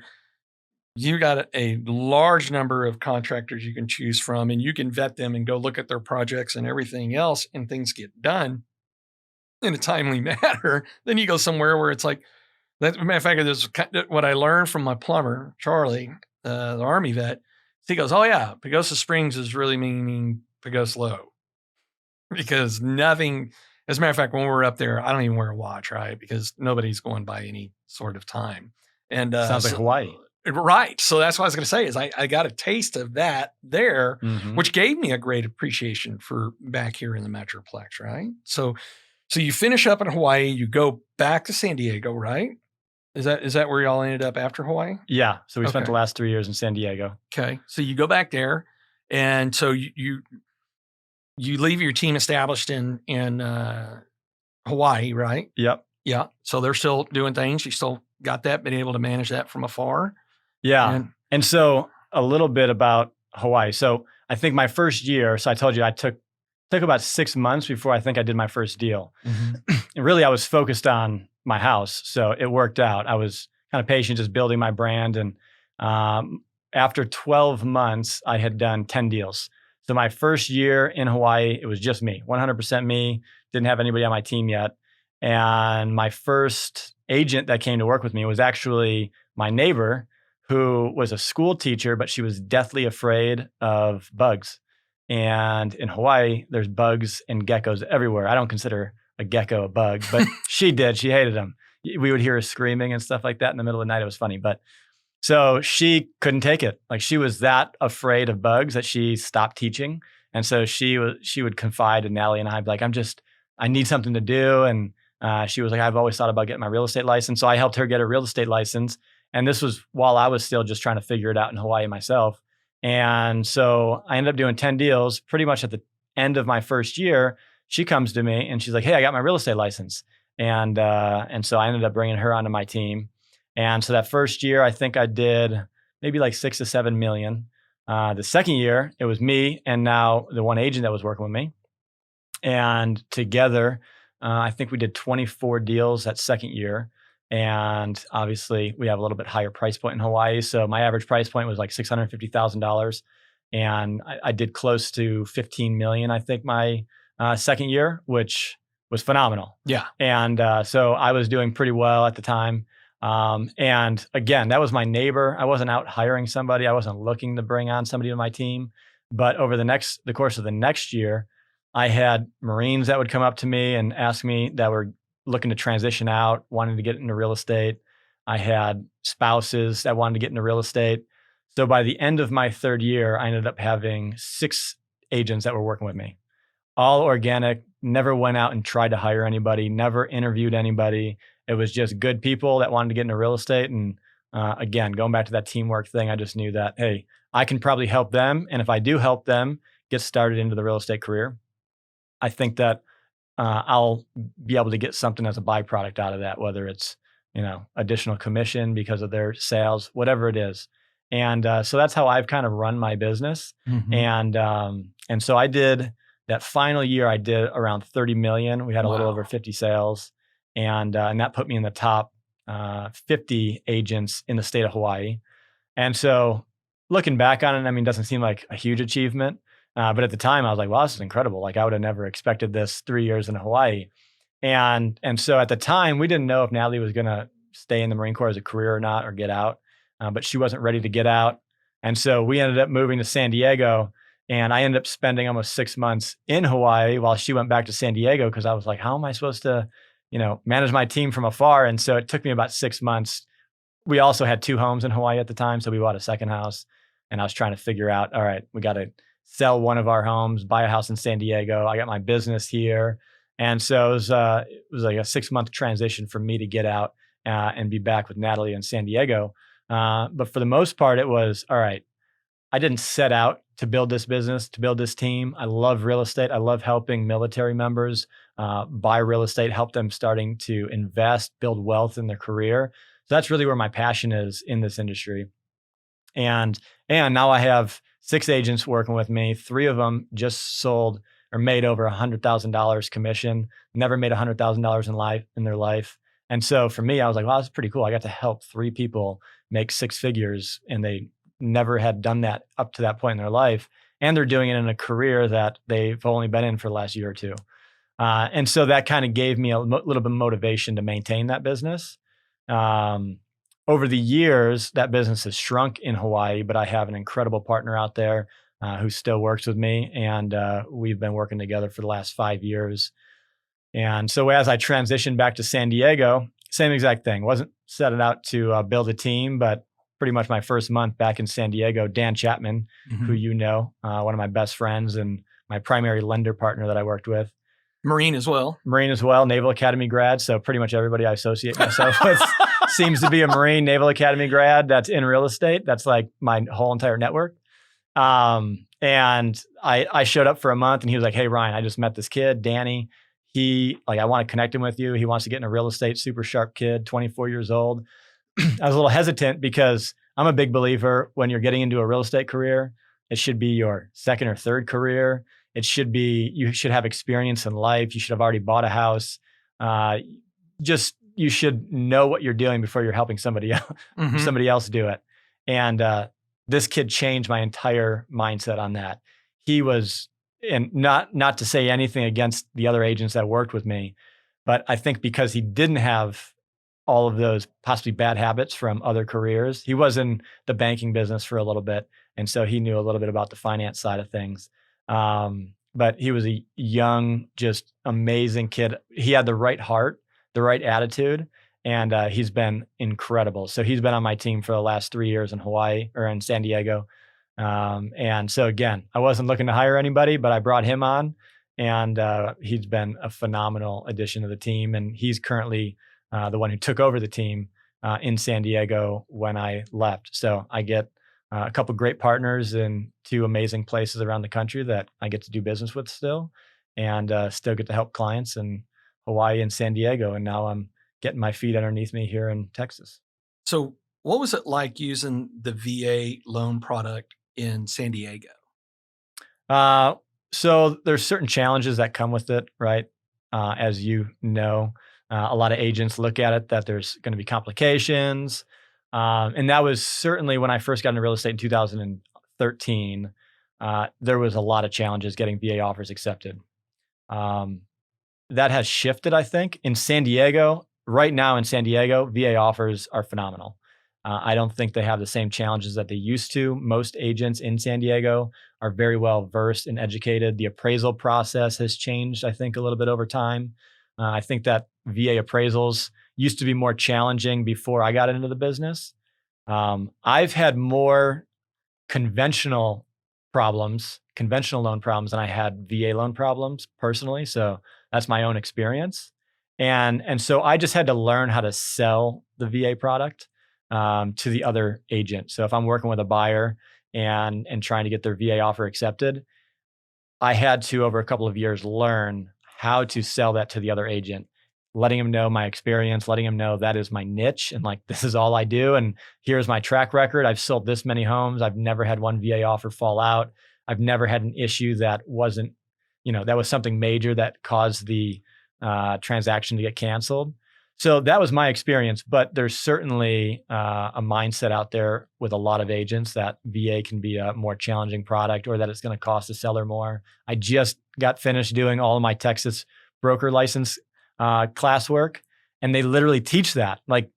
you got a large number of contractors you can choose from, and you can vet them and go look at their projects and everything else, and things get done in a timely manner. Then you go somewhere where it's like, that. Matter of fact, this is what I learned from my plumber, Charlie, the Army vet. He goes, oh yeah, Pagosa Springs is really meaning Pagosa Low, because nothing, as a matter of fact, when we're up there, I don't even wear a watch, right? Because nobody's going by any sort of time. And sounds like Hawaii. Right. So that's what I was going to say is I got a taste of that there, which gave me a great appreciation for back here in the Metroplex, right? So you finish up in Hawaii, you go back to San Diego, right? Is that where y'all ended up after Hawaii? Yeah. So we spent the last 3 years in San Diego. Okay. So you go back there, and so you leave your team established in Hawaii, right? Yep. Yeah. So they're still doing things. You still got that, been able to manage that from afar. Yeah. And so a little bit about Hawaii. So I think my first year, so I told you I took about 6 months before I think I did my first deal. And really I was focused on my house. So it worked out. I was kind of patient, just building my brand. And after 12 months, I had done 10 deals. So my first year in Hawaii, it was just me, 100% me. Didn't have anybody on my team yet. And my first agent that came to work with me was actually my neighbor, who was a school teacher, but she was deathly afraid of bugs. And in Hawaii, there's bugs and geckos everywhere. I don't consider a gecko a bug, but she did. She hated them. We would hear her screaming and stuff like that in the middle of the night. It was funny. But so she couldn't take it. Like, she was that afraid of bugs that she stopped teaching. And so she would confide in Natalie and I'd be like, I need something to do. And she was like, I've always thought about getting my real estate license. So I helped her get a real estate license. And this was while I was still just trying to figure it out in Hawaii myself. And so I ended up doing 10 deals pretty much at the end of my first year. She comes to me and she's like, hey, I got my real estate license. And so I ended up bringing her onto my team. And so that first year, I think I did maybe like 6 to 7 million. The second year, it was me and now the one agent that was working with me. And together, I think we did 24 deals that second year. And obviously, we have a little bit higher price point in Hawaii. So my average price point was like $650,000. And I did close to 15 million, I think, my second year, which was phenomenal. Yeah. And so I was doing pretty well at the time. And again, that was my neighbor. I wasn't out hiring somebody. I wasn't looking to bring on somebody to my team. But over the course of the next year, I had Marines that would come up to me and ask me that were looking to transition out, wanting to get into real estate. I had spouses that wanted to get into real estate. So by the end of my third year, I ended up having 6 agents that were working with me, all organic, never went out and tried to hire anybody, never interviewed anybody. It was just good people that wanted to get into real estate. And again, going back to that teamwork thing, I just knew that, hey, I can probably help them. And if I do help them get started into the real estate career, I think that I'll be able to get something as a byproduct out of that, whether it's, additional commission because of their sales, whatever it is. And so that's how I've kind of run my business. Mm-hmm. And so I did that final year, I did around 30 million. We had a little over 50 sales. And that put me in the top 50 agents in the state of Hawaii. And so looking back on it, it doesn't seem like a huge achievement. But at the time I was like, wow, this is incredible. Like, I would have never expected this 3 years in Hawaii. And so at the time we didn't know if Natalie was going to stay in the Marine Corps as a career or not, or get out. But she wasn't ready to get out. And so we ended up moving to San Diego, and I ended up spending almost 6 months in Hawaii while she went back to San Diego. Cause I was like, how am I supposed to, manage my team from afar? And so it took me about 6 months. We also had 2 homes in Hawaii at the time. So we bought a second house, and I was trying to figure out, all right, we got to sell one of our homes, buy a house in San Diego. I got my business here. And so it was like a 6-month transition for me to get out and be back with Natalie in San Diego. But for the most part, it was, all right, I didn't set out to build this business, to build this team. I love real estate. I love helping military members buy real estate, help them starting to invest, build wealth in their career. So that's really where my passion is in this industry. And now I have 6 agents working with me. 3 of them just sold or made over $100,000 commission, never made $100,000 in their life. And so for me, I was like, wow, that's pretty cool. I got to help 3 people make 6 figures, and they never had done that up to that point in their life. And they're doing it in a career that they've only been in for the last year or 2. And so that kind of gave me a little bit of motivation to maintain that business. Over the years, that business has shrunk in Hawaii, but I have an incredible partner out there who still works with me. And we've been working together for the last 5 years. And so as I transitioned back to San Diego, same exact thing. Wasn't setting out to build a team, but pretty much my first month back in San Diego, Dan Chapman, mm-hmm. who one of my best friends and my primary lender partner that I worked with. Marine as well, Naval Academy grad. So pretty much everybody I associate myself with seems to be a Marine, Naval Academy grad that's in real estate. That's like my whole entire network. And I showed up for a month, and he was like, hey, Ryan, I just met this kid, Danny. I want to connect him with you. He wants to get into real estate, super sharp kid, 24 years old. I was a little hesitant because I'm a big believer when you're getting into a real estate career, it should be your second or third career. You should have experience in life. You should have already bought a house. You should know what you're doing before you're helping somebody else, mm-hmm. somebody else do it. And this kid changed my entire mindset on that. He was, and not to say anything against the other agents that worked with me, but I think because he didn't have all of those possibly bad habits from other careers, he was in the banking business for a little bit. And so he knew a little bit about the finance side of things. But he was a young, just amazing kid. He had the right heart, the right attitude, and he's been incredible. So he's been on my team for the last 3 years in Hawaii or in San Diego. And so again, I wasn't looking to hire anybody, but I brought him on, and he's been a phenomenal addition to the team. And he's currently the one who took over the team in San Diego when I left. So I get a couple great partners in 2 amazing places around the country that I get to do business with still, and still get to help clients in Hawaii and San Diego. And now I'm getting my feet underneath me here in Texas. So what was it like using the VA loan product in San Diego? So there's certain challenges that come with it, right? As you know, a lot of agents look at it that there's going to be complications. And that was certainly when I first got into real estate in 2013, there was a lot of challenges getting VA offers accepted. That has shifted, I think. In San Diego, right now in San Diego, VA offers are phenomenal. I don't think they have the same challenges that they used to. Most agents in San Diego are very well versed and educated. The appraisal process has changed, I think, a little bit over time. I think that VA appraisals used to be more challenging before I got into the business. I've had more conventional loan problems than I had VA loan problems personally. So that's my own experience. And so I just had to learn how to sell the VA product to the other agent. So if I'm working with a buyer and trying to get their VA offer accepted, I had to, over a couple of years, learn how to sell that to the other agent, letting him know my experience, letting him know that is my niche and like, this is all I do. And here's my track record. I've sold this many homes. I've never had one VA offer fall out. I've never had an issue that wasn't, that was something major that caused the transaction to get canceled. So that was my experience, but there's certainly a mindset out there with a lot of agents that VA can be a more challenging product or that it's going to cost the seller more. I just got finished doing all of my Texas broker license classwork, and they literally teach that. Like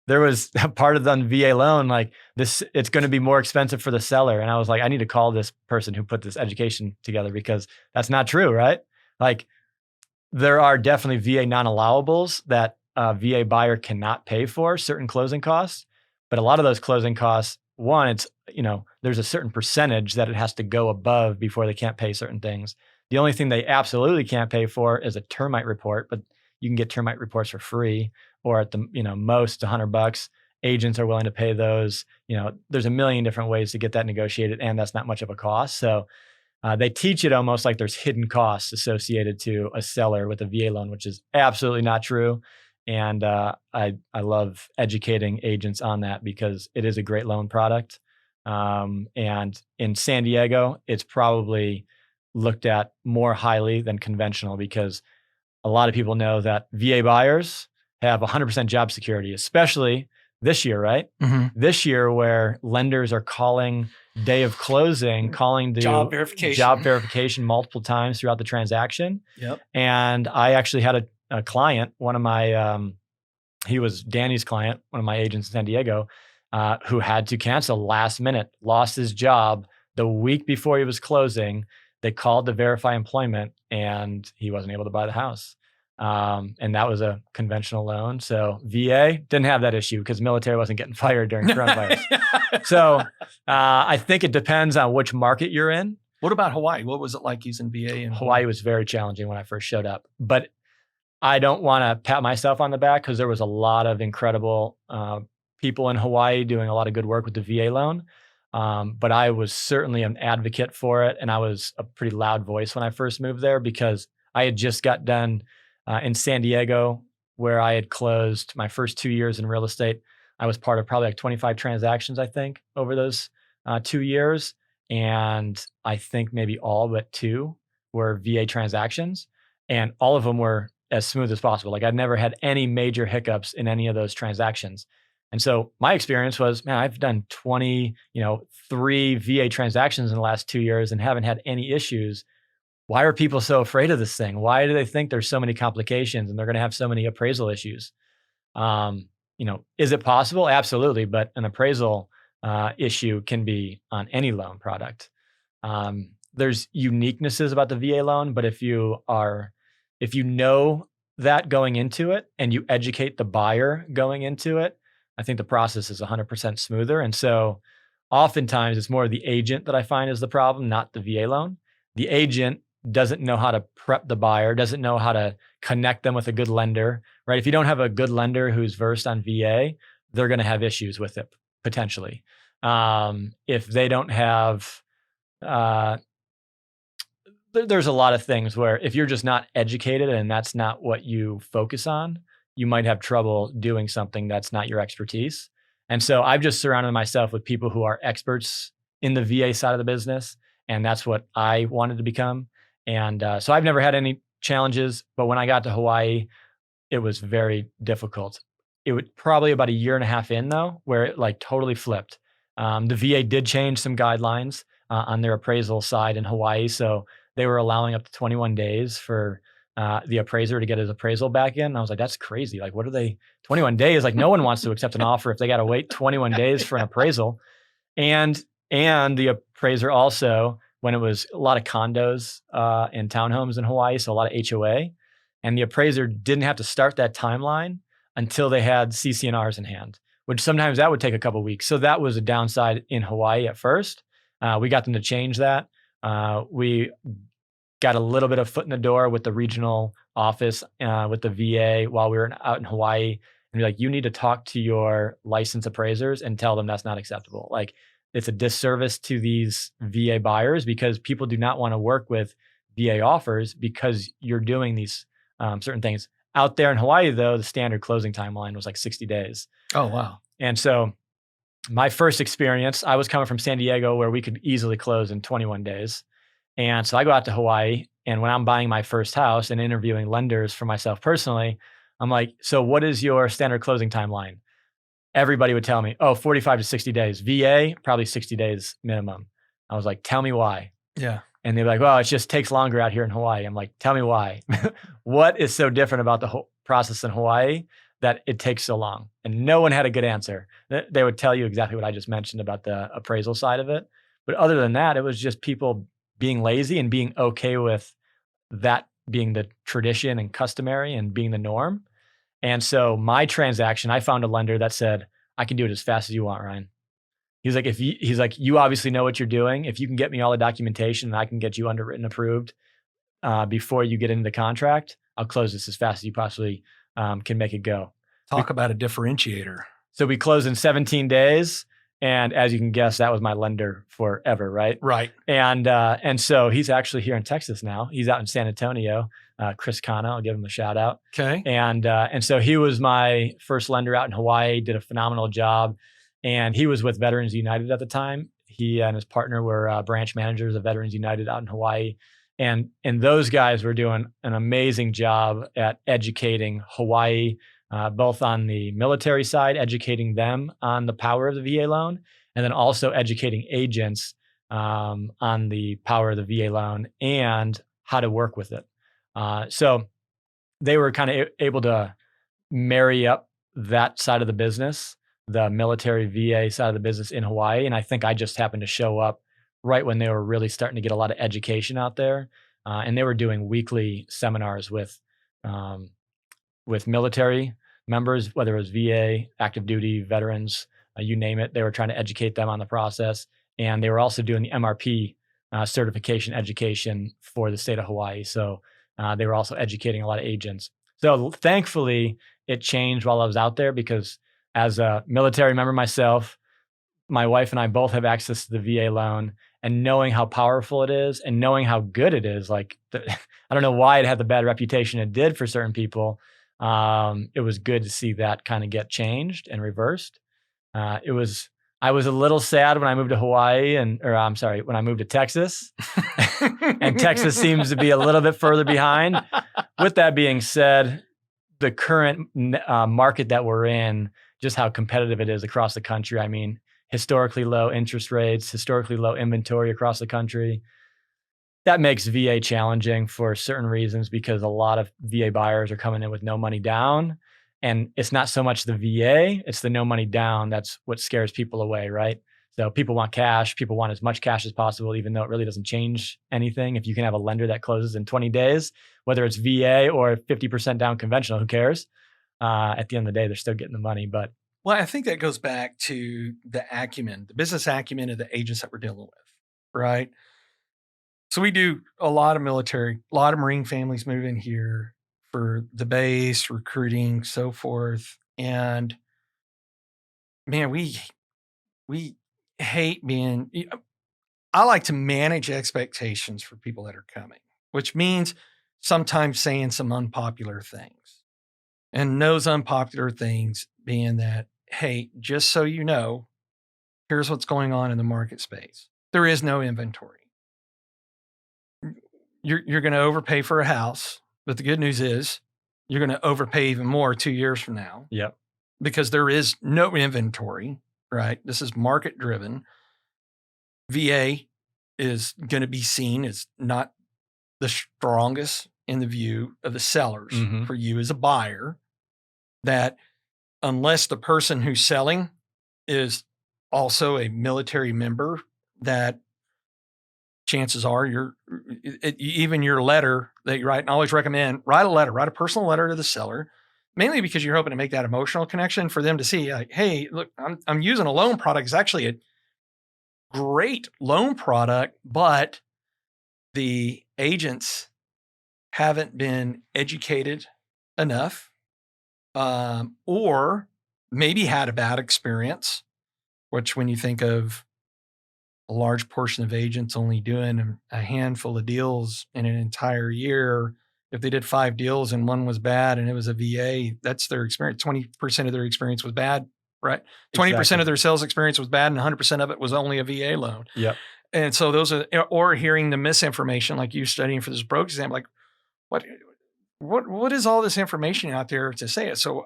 there was a part of the VA loan, like this, it's going to be more expensive for the seller. And I was like, I need to call this person who put this education together because that's not true, right? Like there are definitely VA non-allowables that a VA buyer cannot pay for, certain closing costs. But a lot of those closing costs, one, it's, there's a certain percentage that it has to go above before they can't pay certain things. The only thing they absolutely can't pay for is a termite report, but you can get termite reports for free or at the, most $100. Agents are willing to pay those. There's a million different ways to get that negotiated, and that's not much of a cost. So they teach it almost like there's hidden costs associated to a seller with a VA loan, which is absolutely not true. And I love educating agents on that because it is a great loan product. And in San Diego, it's probably looked at more highly than conventional because a lot of people know that VA buyers have 100% job security, especially this year, right? Mm-hmm. This year where lenders are calling day of closing, calling to job verification multiple times throughout the transaction. Yep. And I actually had a client, one of my, he was Danny's client, one of my agents in San Diego, who had to cancel last minute, lost his job the week before he was closing. They called to verify employment and he wasn't able to buy the house. And that was a conventional loan. So VA didn't have that issue because military wasn't getting fired during coronavirus. So I think it depends on which market you're in. What about Hawaii? What was it like using VA in Hawaii? Was very challenging when I first showed up, but I don't want to pat myself on the back because there was a lot of incredible people in Hawaii doing a lot of good work with the VA loan. But I was certainly an advocate for it. And I was a pretty loud voice when I first moved there because I had just got done in San Diego where I had closed my first 2 years in real estate. I was part of probably like 25 transactions, I think, over those 2 years. And I think maybe all but 2 were VA transactions. And all of them were as smooth as possible. Like I'd never had any major hiccups in any of those transactions. And so my experience was, man, I've done 3 VA transactions in the last 2 years and haven't had any issues. Why are people so afraid of this thing? Why do they think there's so many complications and they're going to have so many appraisal issues? Is it possible? Absolutely. But an appraisal issue can be on any loan product. There's uniquenesses about the VA loan, but if you know that going into it and you educate the buyer going into it, I think the process is 100% smoother. And so oftentimes it's more the agent that I find is the problem, not the VA loan. The agent doesn't know how to prep the buyer, doesn't know how to connect them with a good lender, right? If you don't have a good lender who's versed on VA, they're going to have issues with it potentially. If they don't have, there's a lot of things where if you're just not educated and that's not what you focus on, you might have trouble doing something that's not your expertise. And so I've just surrounded myself with people who are experts in the VA side of the business. And that's what I wanted to become. And so I've never had any challenges, but when I got to Hawaii, it was very difficult. It was probably about 1.5 years in though, where it like totally flipped. The VA did change some guidelines on their appraisal side in Hawaii. So they were allowing up to 21 days for the appraiser to get his appraisal back in. And I was like, that's crazy. Like, what are they, 21 days? Like no one wants to accept an offer if they got to wait 21 days for an appraisal. And the appraiser also, when it was a lot of condos and townhomes in Hawaii, so a lot of HOA, and the appraiser didn't have to start that timeline until they had CC&Rs in hand, which sometimes that would take a couple of weeks. So that was a downside in Hawaii at first. We got them to change that. We got a little bit of foot in the door with the regional office with the VA while we were out in Hawaii. And be like, you need to talk to your licensed appraisers and tell them that's not acceptable. Like, it's a disservice to these VA buyers because people do not want to work with VA offers because you're doing these certain things. Out there in Hawaii, though, the standard closing timeline was like 60 days. Oh, wow. And so my first experience, I was coming from San Diego where we could easily close in 21 days. And so I go out to Hawaii, and when I'm buying my first house and interviewing lenders for myself personally, I'm like, so what is your standard closing timeline? Everybody would tell me, 45 to 60 days. VA, probably 60 days minimum. I was like, tell me why. Yeah. And they're like, well, it just takes longer out here in Hawaii. I'm like, tell me why. What is so different about the whole process in Hawaii that it takes so long? And no one had a good answer. They would tell you exactly what I just mentioned about the appraisal side of it. But other than that, it was just people being lazy and being okay with that being the tradition and customary and being the norm. And so my transaction, I found a lender that said, I can do it as fast as you want, Ryan. He's like, you obviously know what you're doing. If you can get me all the documentation and I can get you underwritten approved before you get into the contract, I'll close this as fast as you possibly can make it go. Talk about a differentiator. So we closed in 17 days. And as you can guess, that was my lender forever, right? Right. And so he's actually here in Texas now. He's out in San Antonio, Chris Khanna. I'll give him a shout out. Okay. And so he was my first lender out in Hawaii, did a phenomenal job. And he was with Veterans United at the time. He and his partner were branch managers of Veterans United out in Hawaii. And those guys were doing an amazing job at educating Hawaii, both on the military side, educating them on the power of the VA loan, and then also educating agents on the power of the VA loan and how to work with it. So they were kind of able to marry up that side of the business, the military VA side of the business in Hawaii. And I think I just happened to show up right when they were really starting to get a lot of education out there. And they were doing weekly seminars with military members, whether it was VA, active duty, veterans, you name it. They were trying to educate them on the process. And they were also doing the MRP certification education for the state of Hawaii. So they were also educating a lot of agents. So thankfully, it changed while I was out there because as a military member myself, my wife and I both have access to the VA loan, and knowing how powerful it is and knowing how good it is, I don't know why it had the bad reputation it did for certain people. It was good to see that kind of get changed and reversed. I was a little sad when I moved to when I moved to Texas, and Texas seems to be a little bit further behind. With that being said, the current market that we're in just how competitive it is across the country. I mean, historically low interest rates, historically low inventory across the country. That makes VA challenging for certain reasons because a lot of VA buyers are coming in with no money down. And it's not so much the VA, it's the no money down. That's what scares people away, right? So people want cash. People want as much cash as possible, even though it really doesn't change anything. If you can have a lender that closes in 20 days, whether it's VA or 50% down conventional, who cares? At the end of the day, they're still getting the money. But well, I think that goes back to the acumen, the business acumen of the agents that we're dealing with, right? So we do a lot of military, a lot of Marine families move in here for the base, recruiting, so forth. And man, we hate being, I like to manage expectations for people that are coming, which means sometimes saying some unpopular things. And those unpopular things being that, hey, just so you know, here's what's going on in the market space. There is no inventory. You're going to overpay for a house, but the good news is you're going to overpay even more 2 years from now. Yep. Because there is no inventory, right? This is market driven. VA is going to be seen as not the strongest in the view of the sellers for you as a buyer, that unless the person who's selling is also a military member, that chances are even your letter that you write, and I always recommend write a personal letter to the seller, mainly because you're hoping to make that emotional connection for them to see like, hey, look, I'm using a loan product. It's actually a great loan product, but the agents haven't been educated enough, or maybe had a bad experience, which when you think of a large portion of agents only doing a handful of deals in an entire year, if they did 5 deals and one was bad and it was a VA, that's their experience. 20% of their experience was bad, right? 20% of their sales experience was bad and 100% of it was only a VA loan. Yep. And so those are, or hearing the misinformation, like you studying for this broke exam, like what is all this information out there to say it? So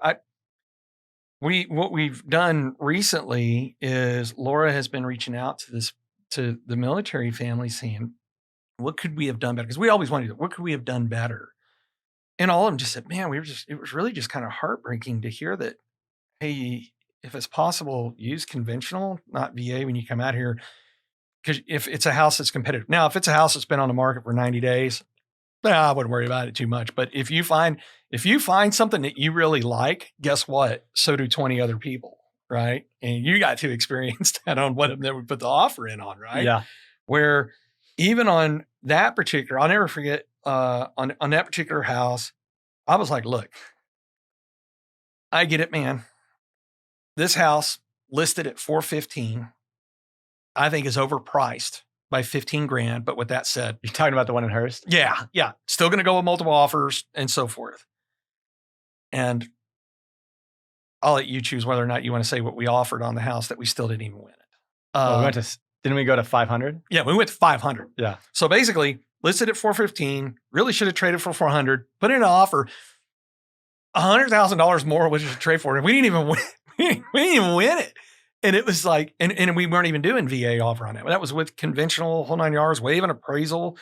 what we've done recently is Laura has been reaching out to the military family saying, what could we have done better? Because we always wanted to, what could we have done better? And all of them just said, man, it was really just kind of heartbreaking to hear that, hey, if it's possible, use conventional, not VA when you come out here. Because if it's a house that's competitive. Now, if it's a house that's been on the market for 90 days, I wouldn't worry about it too much. But if you find something that you really like, guess what? So do 20 other people. Right. And you got to experience that on one of them that we put the offer in on, right? Yeah. Where even on that particular, I'll never forget, on that particular house, I was like, look, I get it, man. This house listed at $415, I think is overpriced by 15 grand. But with that said, You're talking about the one in Hearst? Yeah. Still going to go with multiple offers and so forth. And I'll let you choose whether or not you want to say what we offered on the house that we still didn't even win it. Didn't we go to 500? Yeah, we went to 500. Yeah. So basically, listed at 415, really should have traded for 400, put in an offer, $100,000 more, which is a trade for it. We didn't even win. We didn't even win it. And it was like, and we weren't even doing VA offer on it. That was with conventional, whole 9 yards, wave and appraisal.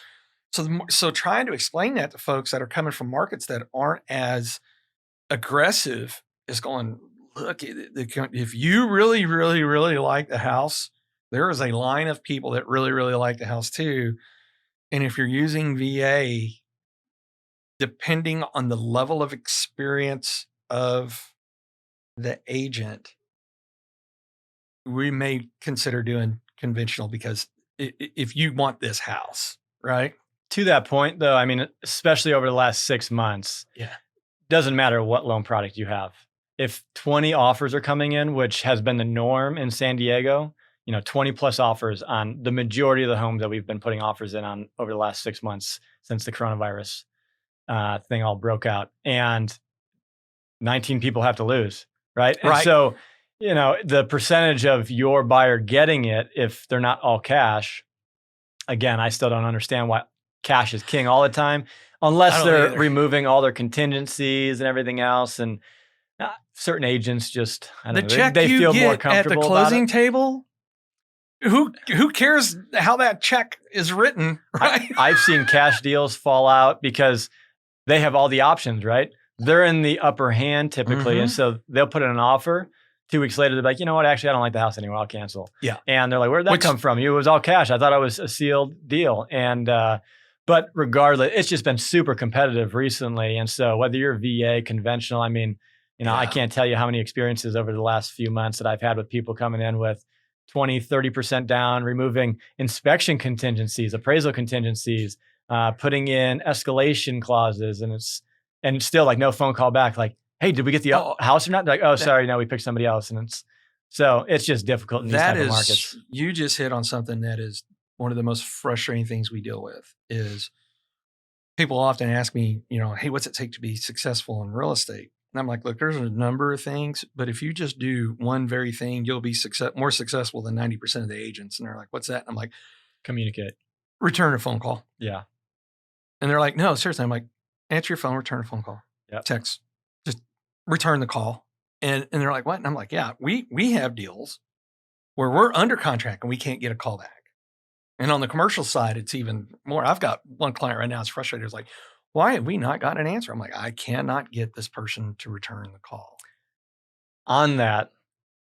So trying to explain that to folks that are coming from markets that aren't as aggressive is going, look, if you really, really, really like the house, there is a line of people that really, really like the house too. And if you're using VA, depending on the level of experience of the agent, we may consider doing conventional because if you want this house, right? To that point though, I mean, especially over the last 6 months, doesn't matter what loan product you have. If 20 offers are coming in, which has been the norm in San Diego, 20 plus offers on the majority of the homes that we've been putting offers in on over the last 6 months since the coronavirus thing all broke out, and 19 people have to lose, right? And so, the percentage of your buyer getting it, if they're not all cash, again, I still don't understand why cash is king all the time, unless they're removing all their contingencies and everything else. And Certain agents just, I The don't know, check they you feel more get at the comfortable closing about it. table, who cares how that check is written, right? I've seen cash deals fall out because they have all the options, right? They're in the upper hand typically. And so they'll put in an offer. 2 weeks later, they're like, you know what? Actually, I don't like the house anymore. I'll cancel. Yeah. And they're like, where'd that come from? It was all cash. I thought it was a sealed deal. And, but regardless, it's just been super competitive recently. And so whether you're VA, conventional, I mean, I can't tell you how many experiences over the last few months that I've had with people coming in with 20, 30% down, removing inspection contingencies, appraisal contingencies, putting in escalation clauses, and still like no phone call back. Like, hey, did we get the house or not? They're like, oh, sorry, no, we picked somebody else. And it's just difficult in these type of markets. You just hit on something that is one of the most frustrating things we deal with. Is people often ask me, hey, what's it take to be successful in real estate? And I'm like, look, there's a number of things, but if you just do one very thing, you'll be more successful than 90% of the agents. And they're like, what's that? And I'm like, communicate. Return a phone call. Yeah. And they're like, no, seriously. I'm like, answer your phone, return a phone call. Yep. Text, just return the call. And they're like, what? And I'm like, yeah, we have deals where we're under contract and we can't get a call back. And on the commercial side, it's even more. I've got one client right now that's frustrated. It's like, why have we not gotten an answer? I'm like, I cannot get this person to return the call. On that,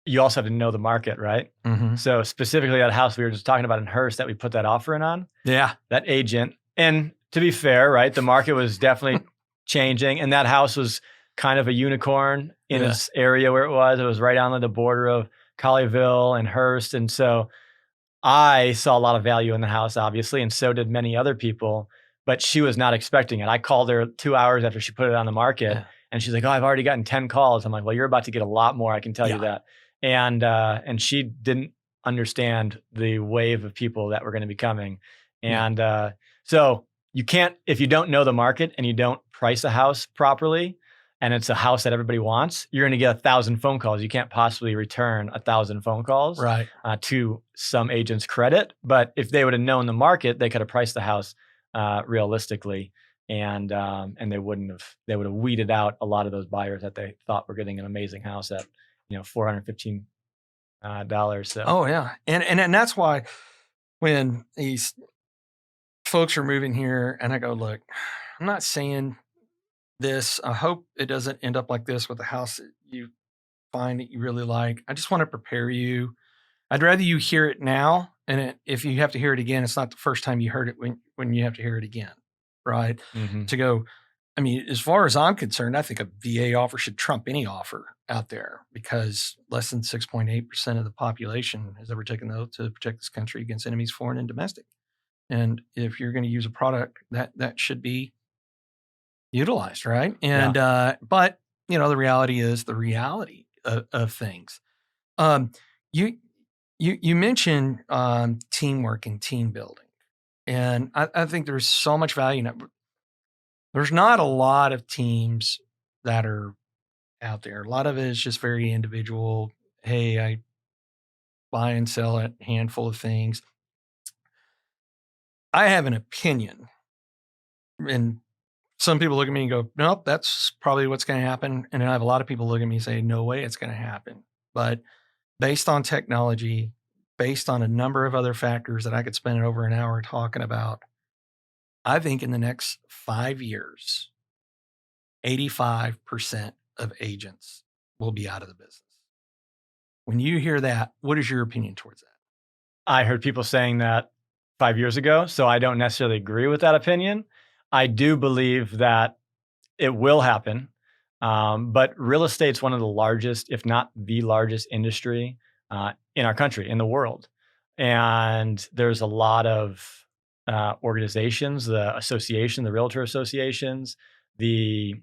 you also have to know the market, right? Mm-hmm. So specifically that house we were just talking about in Hearst that we put that offer in on. Yeah. That agent. And to be fair, right, the market was definitely changing. And that house was kind of a unicorn in its area where it was. It was right on the border of Colleyville and Hearst. And so I saw a lot of value in the house, obviously, and so did many other people. But she was not expecting it. I called her 2 hours after she put it on the market, and she's like, "Oh, I've already gotten 10 calls." I'm like, "Well, you're about to get a lot more. I can tell you that." And she didn't understand the wave of people that were going to be coming. And so you can't, if you don't know the market and you don't price a house properly, and it's a house that everybody wants, you're going to get 1,000 phone calls. You can't possibly return 1,000 phone calls, right? To some agent's credit. But if they would have known the market, they could have priced the house realistically, and they would have weeded out a lot of those buyers that they thought were getting an amazing house at $415. So and that's why when these folks are moving here, and I go, look, I'm not saying this. I hope it doesn't end up like this with a house that you find that you really like. I just want to prepare you. I'd rather you hear it now, and if you have to hear it again, it's not the first time you heard it when you have to hear it again, right? Mm-hmm. To go, I mean, as far as I'm concerned, I think a VA offer should trump any offer out there, because less than 6.8% of the population has ever taken the oath to protect this country against enemies, foreign and domestic. And if you're going to use a product, that should be utilized, right? And but the reality is the reality of things. You mentioned teamwork and team building, and I think there's so much value in it. There's not a lot of teams that are out there. A lot of it is just very individual. Hey, I buy and sell a handful of things. I have an opinion, and some people look at me and go, nope, that's probably what's going to happen. And then I have a lot of people look at me and say, no way it's going to happen. But based on technology, based on a number of other factors that I could spend over an hour talking about, I think in the next 5 years, 85% of agents will be out of the business. When you hear that, what is your opinion towards that? I heard people saying that 5 years ago, so I don't necessarily agree with that opinion. I do believe that it will happen, but real estate's one of the largest, if not the largest industry in our country, in the world. And there's a lot of organizations, the association, the Realtor associations, the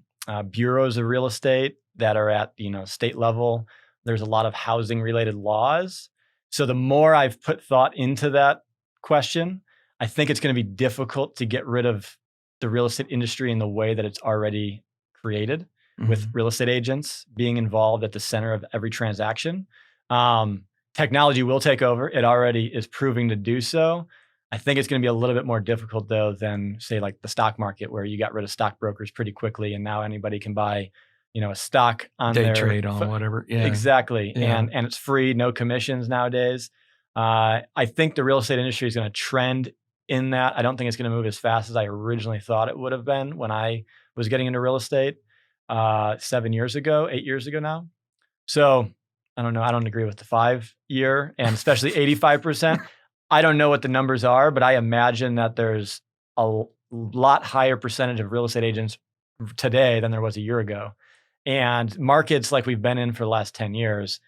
bureaus of real estate that are at state level. There's a lot of housing related laws. So the more I've put thought into that question, I think it's going to be difficult to get rid of the real estate industry in the way that it's already created, with real estate agents being involved at the center of every transaction. Technology will take over. It already is proving to do so. I think it's going to be a little bit more difficult, though, than say like the stock market, where you got rid of stockbrokers pretty quickly, and now anybody can buy a stock on Day their trade on whatever. Yeah. Exactly. Yeah. And it's free, no commissions nowadays. I think the real estate industry is going to trend in that. I don't think it's going to move as fast as I originally thought it would have been when I was getting into real estate 8 years ago now. So I don't know. I don't agree with the 5-year and especially 85%. I don't know what the numbers are, but I imagine that there's a lot higher percentage of real estate agents today than there was a year ago. And markets like we've been in for the last 10 years,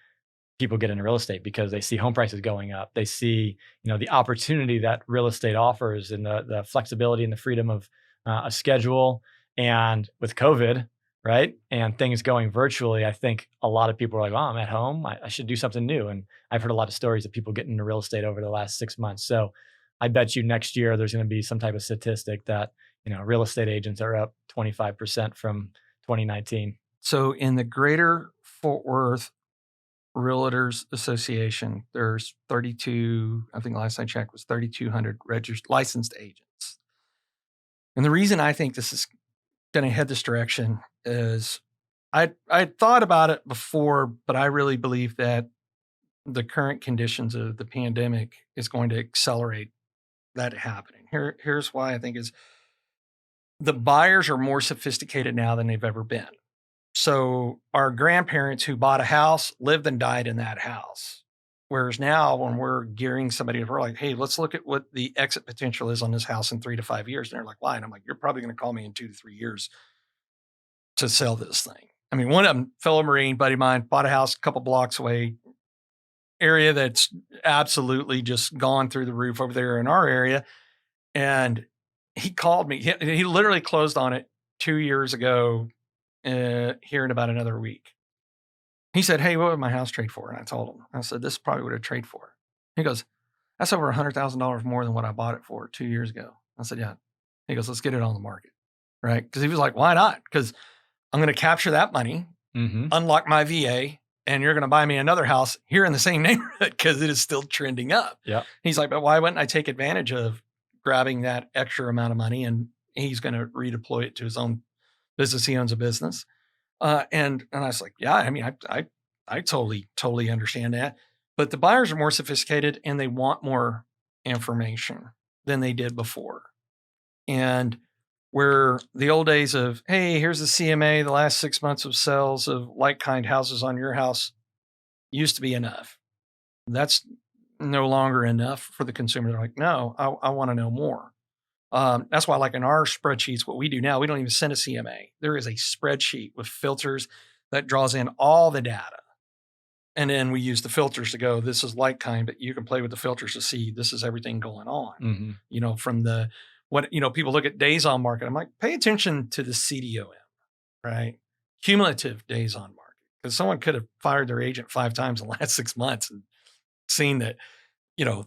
people get into real estate because they see home prices going up. They see, the opportunity that real estate offers and the flexibility and the freedom of a schedule. And with COVID, right, and things going virtually, I think a lot of people are like, "Oh, I'm at home. I should do something new." And I've heard a lot of stories of people getting into real estate over the last 6 months. So I bet you next year there's going to be some type of statistic that real estate agents are up 25% from 2019. So in the Greater Fort Worth Realtors Association, there's 32, I think last I checked was 3,200 registered licensed agents. And the reason I think this is going to head this direction is I thought about it before, but I really believe that the current conditions of the pandemic is going to accelerate that happening. Here's why I think is the buyers are more sophisticated now than they've ever been. So our grandparents who bought a house lived and died in that house. Whereas now when we're gearing somebody, we're like, hey, let's look at what the exit potential is on this house in 3 to 5 years. And they're like, why? And I'm like, you're probably going to call me in 2 to 3 years to sell this thing. I mean, one of them, fellow Marine, buddy of mine, bought a house a couple blocks away, area that's absolutely just gone through the roof over there in our area. And he called me. He literally closed on it 2 years ago, here in about another week. He said, hey, what would my house trade for? And I told him, I said, this is probably what it'd trade for. He goes, that's over $100,000 more than what I bought it for 2 years ago. I said, yeah. He goes, let's get it on the market. Right. Because he was like, why not? Because I'm going to capture that money, unlock my VA, and you're going to buy me another house here in the same neighborhood because it is still trending up. Yeah. He's like, but why wouldn't I take advantage of grabbing that extra amount of money? And he's going to redeploy it to his own business. He owns a business. And I was like, yeah, I mean, I totally understand that. But the buyers are more sophisticated and they want more information than they did before. And where the old days of, hey, here's the CMA, the last 6 months of sales of like kind houses on your house used to be enough. That's no longer enough for the consumer. They're like, no, I want to know more. That's why, like in our spreadsheets, what we do now, we don't even send a CMA. There is a spreadsheet with filters that draws in all the data. And then we use the filters to go, this is like kind, but you can play with the filters to see this is everything going on. From the, people look at days on market. I'm like, pay attention to the CDOM, right? Cumulative days on market. Because someone could have fired their agent 5 times in the last 6 months and seen that,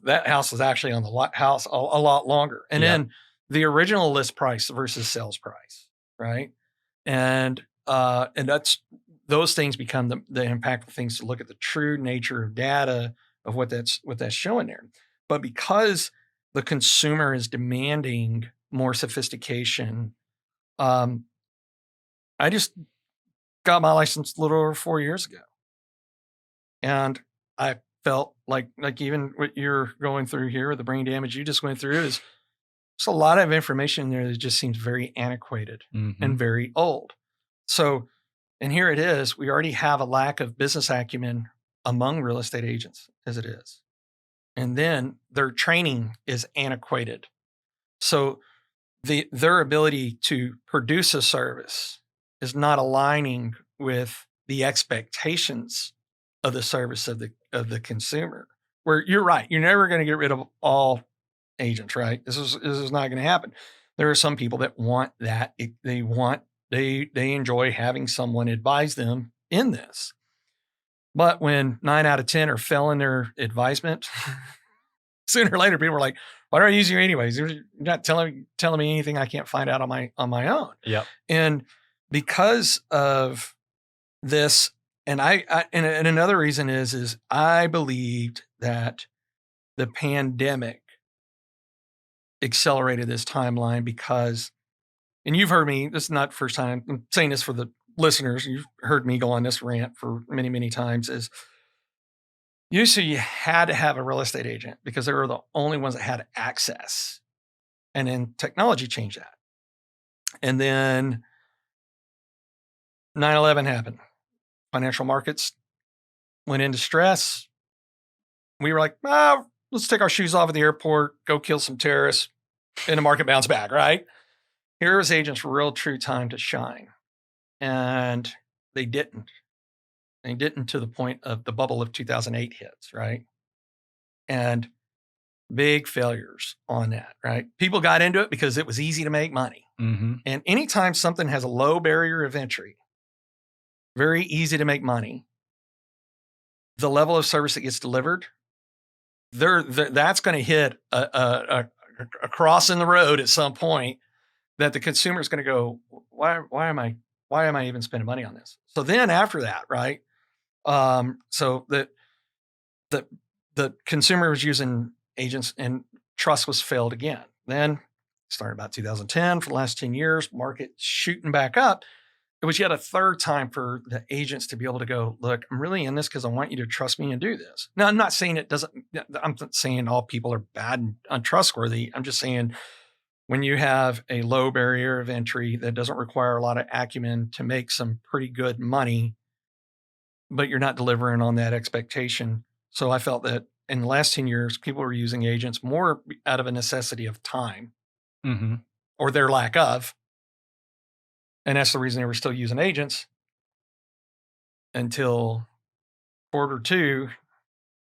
that house was actually on the house a lot longer. And then the original list price versus sales price, right? And that's, those things become the impactful things to look at the true nature of data of what that's showing there. But because the consumer is demanding more sophistication, I just got my license a little over 4 years ago. And I felt like even what you're going through here, the brain damage you just went through, is there's a lot of information in there that just seems very antiquated and very old. So, and here it is, we already have a lack of business acumen among real estate agents as it is. And then their training is antiquated. So their ability to produce a service is not aligning with the expectations of the service of the consumer. Where you're right, you're never going to get rid of all agents, right? This is not going to happen. There are some people that want that. They enjoy having someone advise them in this. But when 9 out of 10 are failing their advisement, sooner or later people are like, why do I use you anyways? You're not telling me anything I can't find out on my own. Yep. And because of this, and and another reason is I believed that the pandemic accelerated this timeline because, and you've heard me, this is not the first time, I'm saying this for the listeners, you've heard me go on this rant for many, many times, is used to you had to have a real estate agent because they were the only ones that had access. And then technology changed that. And then 9/11 happened. Financial markets went into stress. We were like, let's take our shoes off at the airport, go kill some terrorists, and the market bounced back, right? Here was agents' real true time to shine. And they didn't. They didn't to the point of the bubble of 2008 hits, right? And big failures on that, right? People got into it because it was easy to make money. Mm-hmm. And anytime something has a low barrier of entry, very easy to make money, the level of service that gets delivered, that's going to hit a cross in the road at some point that the consumer is going to go, why am I even spending money on this? So then after that, right? So the consumer was using agents and trust was failed again. Then started about 2010 for the last 10 years, market shooting back up. It was yet a third time for the agents to be able to go, look, I'm really in this because I want you to trust me and do this. Now, I'm not saying I'm not saying all people are bad and untrustworthy. I'm just saying when you have a low barrier of entry that doesn't require a lot of acumen to make some pretty good money, but you're not delivering on that expectation. So I felt that in the last 10 years, people were using agents more out of a necessity of time Mm-hmm. or their lack of. And that's the reason they were still using agents until Q2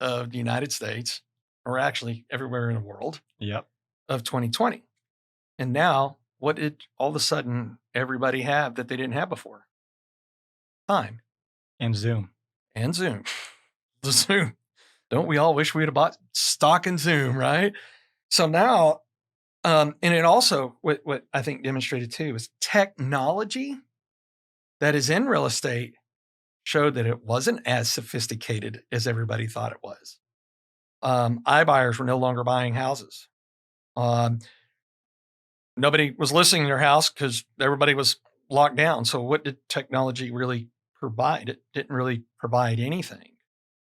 of the United States, or actually everywhere in the world, Yep. of 2020. And now, what did all of a sudden everybody have that they didn't have before? Time. And Zoom. And Zoom. The Zoom. Don't we all wish we had bought stock in Zoom, right? So now, and it also, what I think demonstrated too, is technology that is in real estate showed that it wasn't as sophisticated as everybody thought it was. iBuyers were no longer buying houses. Nobody was listing their house because everybody was locked down. So what did technology really provide? It didn't really provide anything.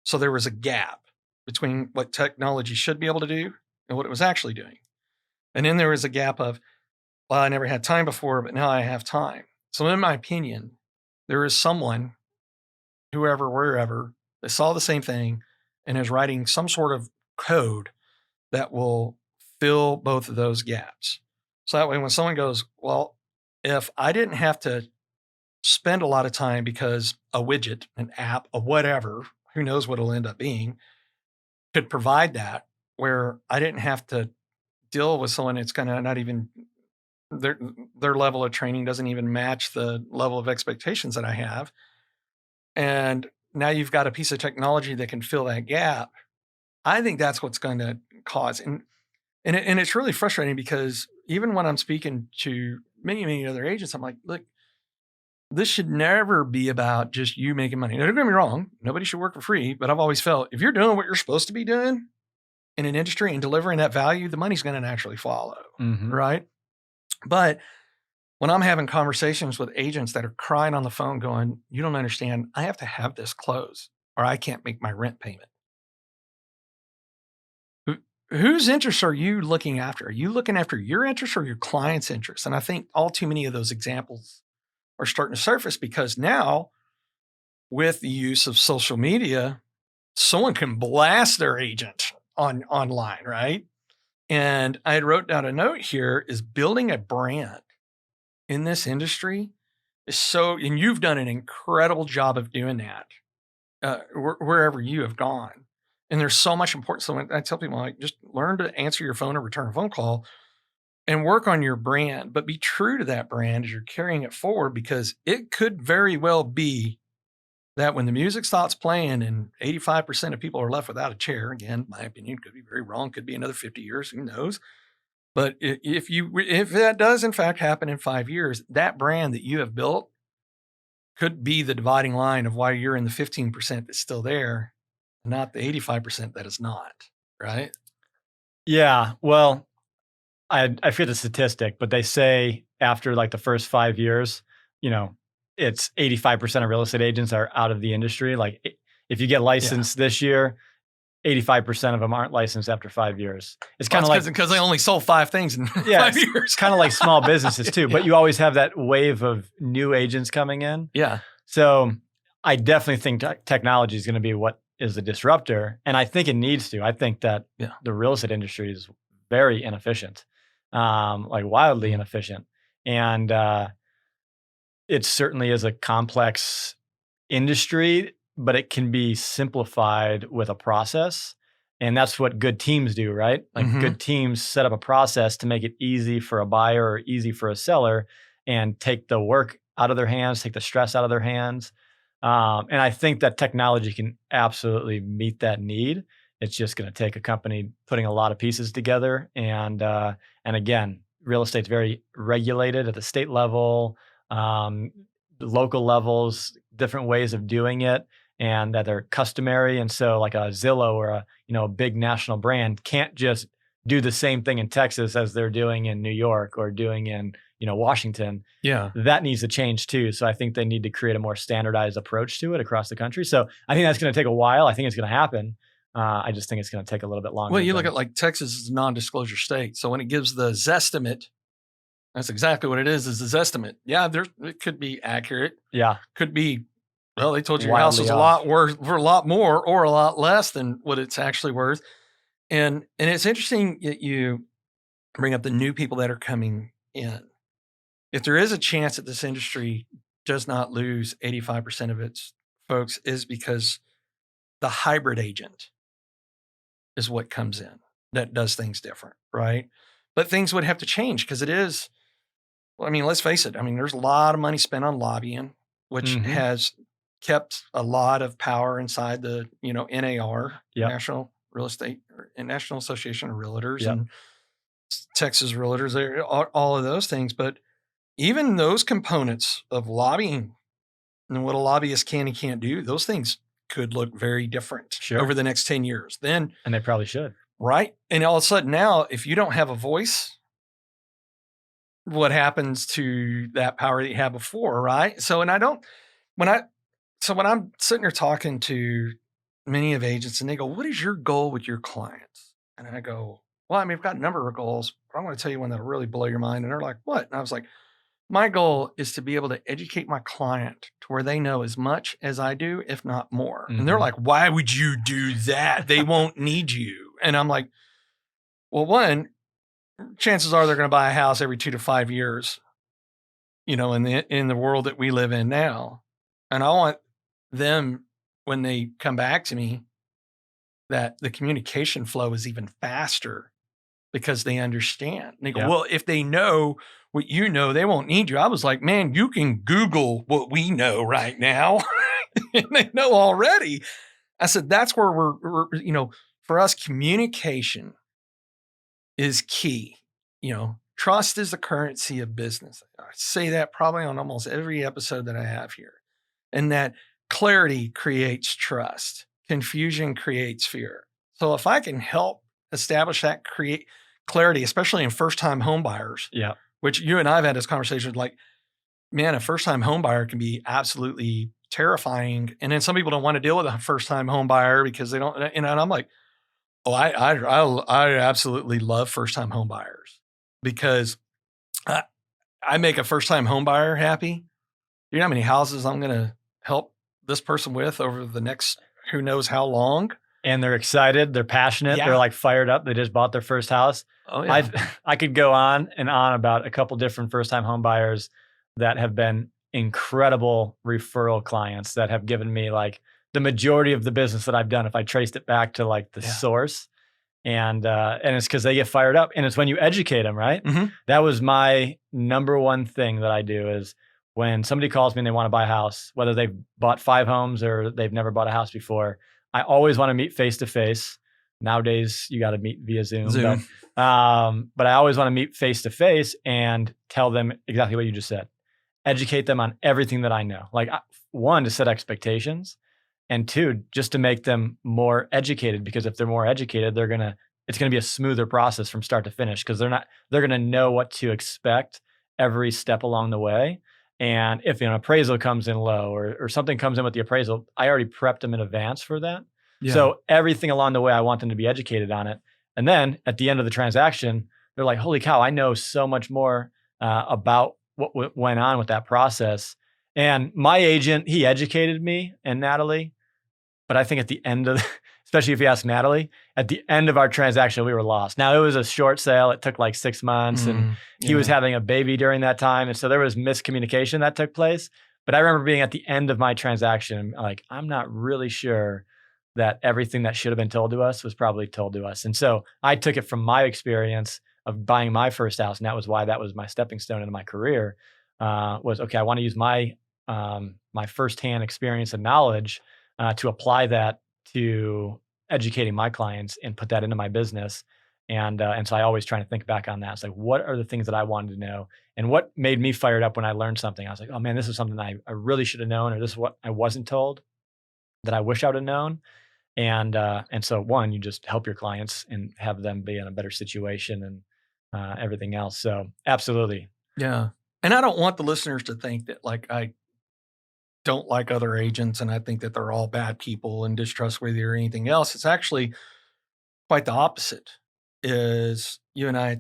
So there was a gap between what technology should be able to do and what it was actually doing. And then there was a gap of, well, I never had time before, but now I have time. So in my opinion, there is someone, whoever, wherever, that saw the same thing and is writing some sort of code that will fill both of those gaps. So that way, when someone goes, well, if I didn't have to spend a lot of time because a widget, an app, a whatever, who knows what it'll end up being, could provide that, where I didn't have to deal with someone that's kind of not even, their level of training doesn't even match the level of expectations that I have. And now you've got a piece of technology that can fill that gap. I think that's what's going to cause. And it's really frustrating because even when I'm speaking to many, many other agents, I'm like, look, this should never be about just you making money. Now, don't get me wrong. Nobody should work for free, but I've always felt if you're doing what you're supposed to be doing in an industry and delivering that value, the money's going to naturally follow. Mm-hmm. Right. But when I'm having conversations with agents that are crying on the phone going, you don't understand, I have to have this close or I can't make my rent payment. Whose interests are you looking after? Are you looking after your interests or your client's interests? And I think all too many of those examples are starting to surface because now with the use of social media, someone can blast their agent online, right? And I had wrote down a note here is building a brand in this industry is so, and you've done an incredible job of doing that wherever you have gone. And there's so much importance. So when I tell people, like, just learn to answer your phone or return a phone call and work on your brand, but be true to that brand as you're carrying it forward, because it could very well be that when the music stops playing and 85% of people are left without a chair, again, my opinion could be very wrong, could be another 50 years, who knows? But if that does in fact happen in 5 years, that brand that you have built could be the dividing line of why you're in the 15% that's still there, not the 85% that is not, right? Yeah. Well, I forget the statistic, but they say after like the first 5 years, it's 85% of real estate agents are out of the industry. Like if you get licensed this year, 85% of them aren't licensed after 5 years. It's kind of like because they only sold 5 things in 5 years. It's kind of like small businesses too, but you always have that wave of new agents coming in. Yeah. So I definitely think technology is going to be what is the disruptor. And I think it needs to. I think that the real estate industry is very inefficient, like wildly inefficient. And it certainly is a complex industry, but it can be simplified with a process. And that's what good teams do, right? Like good teams set up a process to make it easy for a buyer or easy for a seller and take the work out of their hands, take the stress out of their hands. And I think that technology can absolutely meet that need. It's just going to take a company putting a lot of pieces together. And again, real estate's very regulated at the state level, local levels, different ways of doing it, and that they're customary. And so like a Zillow or a big national brand can't just do the same thing in Texas as they're doing in New York or doing in Washington. Yeah. That needs to change too. So I think they need to create a more standardized approach to it across the country. So I think that's going to take a while. I think it's going to happen. I just think it's going to take a little bit longer. Well, you look at like Texas is a non-disclosure state. So when it gives the Zestimate, that's exactly what it is the Zestimate. Yeah, it could be accurate. Yeah. Could be, well, they told you your house is a lot worth for a lot more or a lot less than what it's actually worth. And it's interesting that you bring up the new people that are coming in. If there is a chance that this industry does not lose 85% of its folks is because the hybrid agent is what comes in that does things different, right? But things would have to change because it is, well, I mean, let's face it. I mean, there's a lot of money spent on lobbying, which has kept a lot of power inside the, NAR, National Real Estate and National Association of Realtors and Texas Realtors, all of those things. But even those components of lobbying and what a lobbyist can and can't do, those things could look very different over the next 10 years. And they probably should. Right. And all of a sudden now, if you don't have a voice, what happens to that power that you had before, right? So, when I'm sitting there talking to many of agents and they go, what is your goal with your clients? And I go, well, I mean, I've got a number of goals, but I want to tell you one that'll really blow your mind. And they're like, what? And I was like, my goal is to be able to educate my client to where they know as much as I do, if not more. And they're like, why would you do that? They won't need you. And I'm like, well, one, chances are they're going to buy a house every 2 to 5 years, in the world that we live in now. And I want them, when they come back to me, that the communication flow is even faster because they understand. And they go, well, if they know what you know, they won't need you. I was like, man, you can Google what we know right now. And they know already. I said, that's where we're, for us, communication is key. Trust is the currency of business. I say that probably on almost every episode that I have here. And that clarity creates trust. Confusion creates fear. So if I can help establish that clarity, especially in first-time home buyers, which you and I have had this conversation, like, man, a first-time home buyer can be absolutely terrifying. And then some people don't want to deal with a first-time home buyer because they don't, and I'm like, oh, I absolutely love first-time home buyers because I make a first-time home buyer happy. You know how many houses I'm going to help this person with over the next who knows how long? And they're excited. They're passionate. They're like fired up. They just bought their first house. Oh, yeah. I could go on and on about a couple different first-time home buyers that have been incredible referral clients that have given me like the majority of the business that I've done if I traced it back to like the source. And it's because they get fired up. And it's when you educate them, right? That was my number one thing that I do is when somebody calls me and they want to buy a house, whether they've bought 5 homes or they've never bought a house before, I always want to meet face-to-face. Nowadays, you got to meet via Zoom. But I always want to meet face-to-face and tell them exactly what you just said. Educate them on everything that I know. Like, 1, to set expectations, and 2, just to make them more educated. Because if they're more educated, it's gonna be a smoother process from start to finish. Because they're gonna know what to expect every step along the way. And if an appraisal comes in low or something comes in with the appraisal, I already prepped them in advance for that. Yeah. So everything along the way, I want them to be educated on it. And then at the end of the transaction, they're like, holy cow, I know so much more about what went on with that process. And my agent, he educated me and Natalie. But I think at the end of, especially if you ask Natalie, at the end of our transaction, we were lost. Now, it was a short sale. It took like 6 months and he was having a baby during that time. And so there was miscommunication that took place. But I remember being at the end of my transaction, like, I'm not really sure that everything that should have been told to us was probably told to us. And so I took it from my experience of buying my first house. And that was why that was my stepping stone into my career, was, okay, I want to use my firsthand experience and knowledge to apply that to educating my clients and put that into my business. And so I always try to think back on that. It's like, what are the things that I wanted to know? And what made me fired up when I learned something? I was like, oh man, this is something I really should have known, or this is what I wasn't told that I wish I would have known. And so one, you just help your clients and have them be in a better situation and everything else. So absolutely. Yeah. And I don't want the listeners to think that like I don't like other agents and I think that they're all bad people and distrustworthy or anything else. It's actually quite the opposite. Is you and I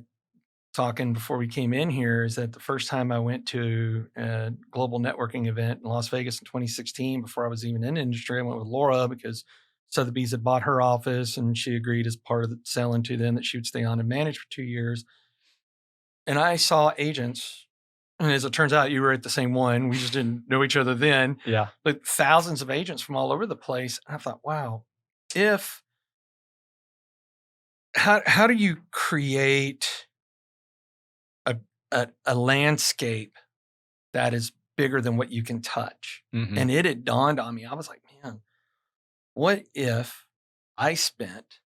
talking before we came in here, is that the first time I went to a global networking event in Las Vegas in 2016, before I was even in the industry, I went with Laura because Sotheby's had bought her office and she agreed as part of the selling to them that she would stay on and manage for 2 years. And I saw agents, and as it turns out, you were at the same one. We just didn't know each other then. Yeah. But thousands of agents from all over the place. And I thought, wow, how do you create a landscape that is bigger than what you can touch? Mm-hmm. And it had dawned on me. I was like, man, what if I spent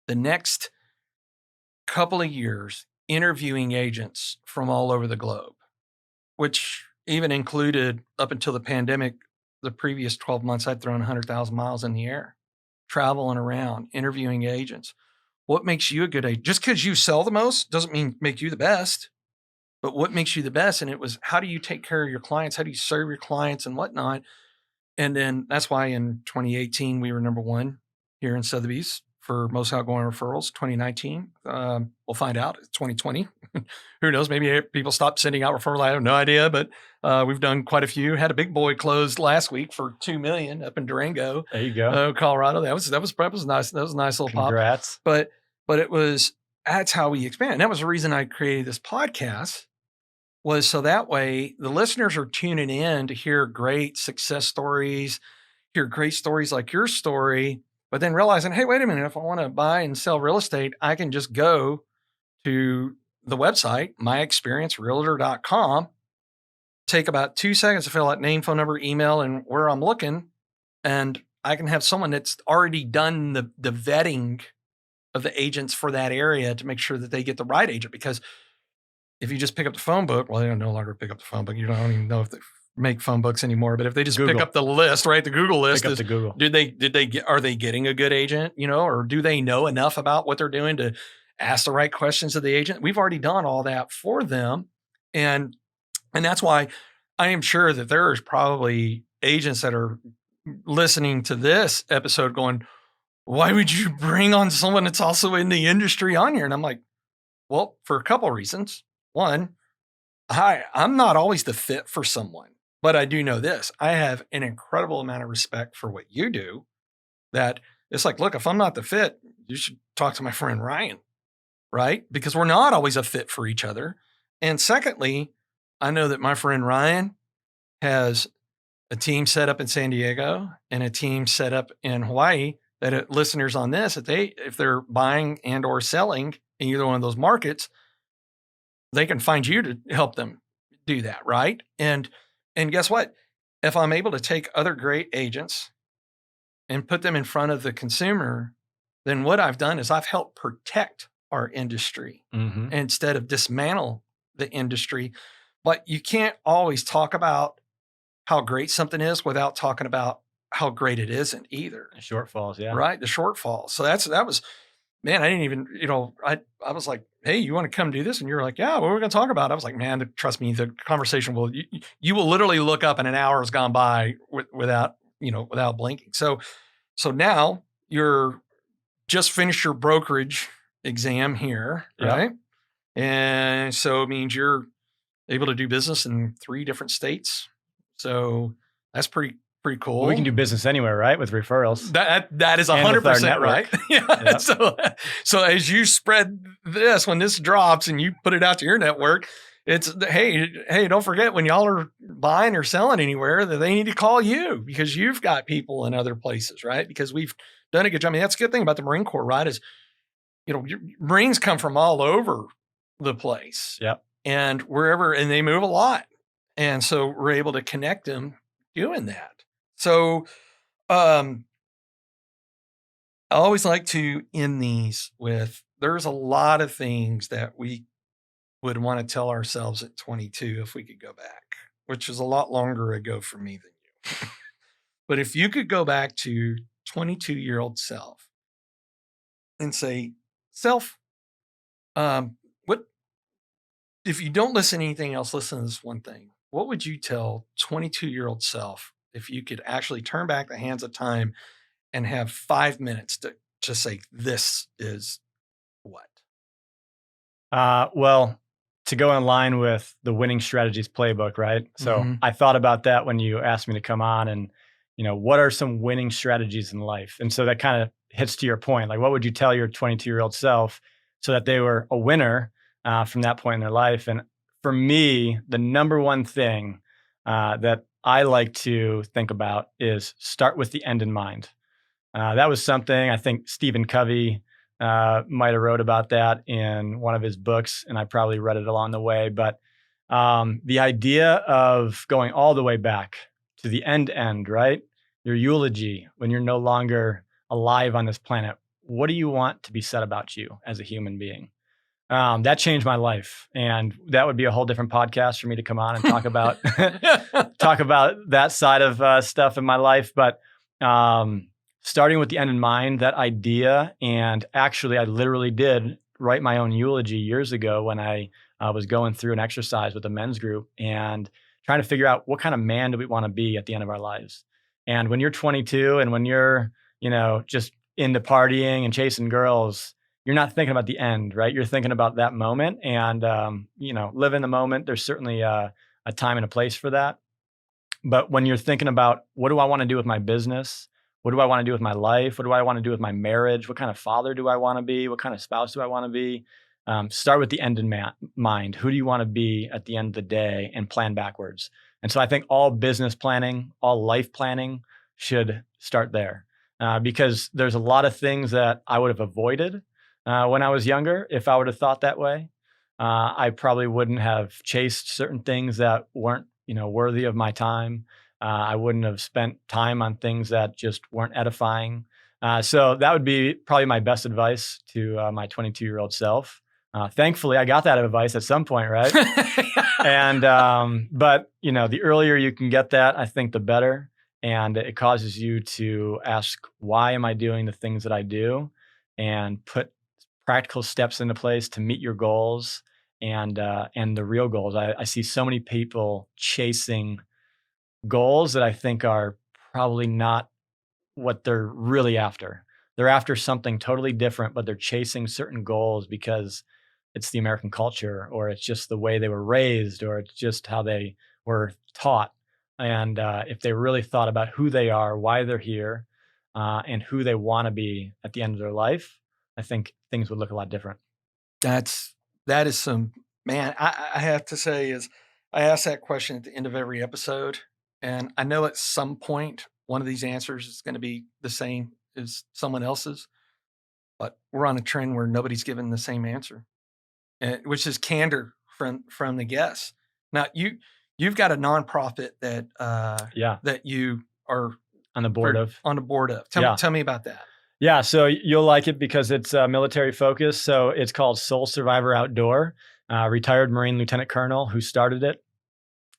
the next couple of years interviewing agents from all over the globe, which even included, up until the pandemic, the previous 12 months, I'd thrown 100,000 miles in the air, traveling around, interviewing agents. What makes you a good agent? Just because you sell the most doesn't mean make you the best, but what makes you the best? And it was, how do you take care of your clients? How do you serve your clients and whatnot? And then that's why in 2018, we were number one here in Sotheby's for most outgoing referrals. 2019, we'll find out. It's 2020. Who knows? Maybe people stopped sending out referrals. I have no idea, but we've done quite a few. Had a big boy closed last week for $2 million up in Durango. There you go. Colorado. That was nice. That was a nice little Congrats. pop. But that's how we expand. And that was the reason I created this podcast, was so that way the listeners are tuning in to hear great success stories, hear great stories like your story, but then realizing, hey, wait a minute, if I want to buy and sell real estate, I can just go to the website, myexperiencerealtor.com, take about 2 seconds to fill out name, phone number, email, and where I'm looking. And I can have someone that's already done the vetting of the agents for that area to make sure that they get the right agent. Because if you just pick up the phone book, well, they don't no longer pick up the phone book. You don't even know if they make phone books anymore. But if they just pick up the list, right? The Google list. Pick up the Google. Are they getting a good agent, or do they know enough about what they're doing to ask the right questions of the agent? We've already done all that for them. And that's why I am sure that there's probably agents that are listening to this episode going, why would you bring on someone that's also in the industry on here? And I'm like, well, for a couple of reasons. One, I'm not always the fit for someone, but I do know this. I have an incredible amount of respect for what you do, that it's like, look, if I'm not the fit, you should talk to my friend Ryan, right? Because we're not always a fit for each other. And secondly, I know that my friend Ryan has a team set up in San Diego and a team set up in Hawaii, that listeners on this, if they're buying and or selling in either one of those markets, they can find you to help them do that, right? And guess what? If I'm able to take other great agents and put them in front of the consumer, then what I've done is I've helped protect our industry instead of dismantle the industry. But you can't always talk about how great something is without talking about how great it isn't either. Shortfalls, yeah. Right? The shortfalls. So that was, man, I didn't even, I was like, hey, you want to come do this? And you're like, yeah, what are we going to talk about? I was like, man, trust me, the conversation you will literally look up and an hour has gone by without blinking. So now you're just finished your brokerage exam here, right? And so it means you're able to do business in 3 different states. So that's pretty cool. Well, we can do business anywhere, right? With referrals. That is 100% right. Yeah. Yep. So as you spread this, when this drops and you put it out to your network, it's, hey, don't forget when y'all are buying or selling anywhere that they need to call you because you've got people in other places, right? Because we've done a good job. I mean, that's a good thing about the Marine Corps, right? Is, Marines come from all over the place. Yep. And wherever, and they move a lot. And so we're able to connect them doing that. So I always like to end these with, there's a lot of things that we would want to tell ourselves at 22 if we could go back, which is a lot longer ago for me than you. But if you could go back to 22-year-old self and say, self, what if you don't listen to anything else, listen to this one thing. What would you tell 22-year-old self if you could actually turn back the hands of time and have 5 minutes to say, this is what? Well, to go in line with the Winning Strategies Playbook, right? So I thought about that when you asked me to come on and, what are some winning strategies in life? And so that kind of hits to your point. Like, what would you tell your 22-year-old self so that they were a winner from that point in their life? And for me, the number one thing that I like to think about is start with the end in mind. That was something I think Stephen Covey might have wrote about that in one of his books, and I probably read it along the way. But the idea of going all the way back to the end, right? Your eulogy, when you're no longer alive on this planet, what do you want to be said about you as a human being? That changed my life, and that would be a whole different podcast for me to come on and talk about that side of stuff in my life. But starting with the end in mind, that idea, and actually, I literally did write my own eulogy years ago when I was going through an exercise with a men's group and trying to figure out what kind of man do we want to be at the end of our lives. And when you're 22 and when you're, just into partying and chasing girls, you're not thinking about the end, right? You're thinking about that moment and, live in the moment. There's certainly a time and a place for that. But when you're thinking about what do I want to do with my business? What do I want to do with my life? What do I want to do with my marriage? What kind of father do I want to be? What kind of spouse do I want to be? Start with the end in mind. Who do you want to be at the end of the day and plan backwards? And so I think all business planning, all life planning should start there because there's a lot of things that I would have avoided when I was younger if I would have thought that way. I probably wouldn't have chased certain things that weren't, worthy of my time. I wouldn't have spent time on things that just weren't edifying. So that would be probably my best advice to my 22-year-old self. Thankfully, I got that advice at some point, right? And but the earlier you can get that, I think the better. And it causes you to ask, why am I doing the things that I do? And put practical steps into place to meet your goals and the real goals. I see so many people chasing goals that I think are probably not what they're really after. They're after something totally different, but they're chasing certain goals because it's the American culture, or it's just the way they were raised, or it's just how they were taught. And if they really thought about who they are, why they're here, and who they want to be at the end of their life, I think things would look a lot different. That is some, man, I have to say is I ask that question at the end of every episode. And I know at some point, one of these answers is going to be the same as someone else's, but we're on a trend where nobody's given the same answer, which is candor from the guests. Now you've got a nonprofit that that you are on the board of. Tell me about that. Yeah, so you'll like it because it's military focused. So it's called Soul Survivor Outdoor. Retired Marine Lieutenant Colonel who started it.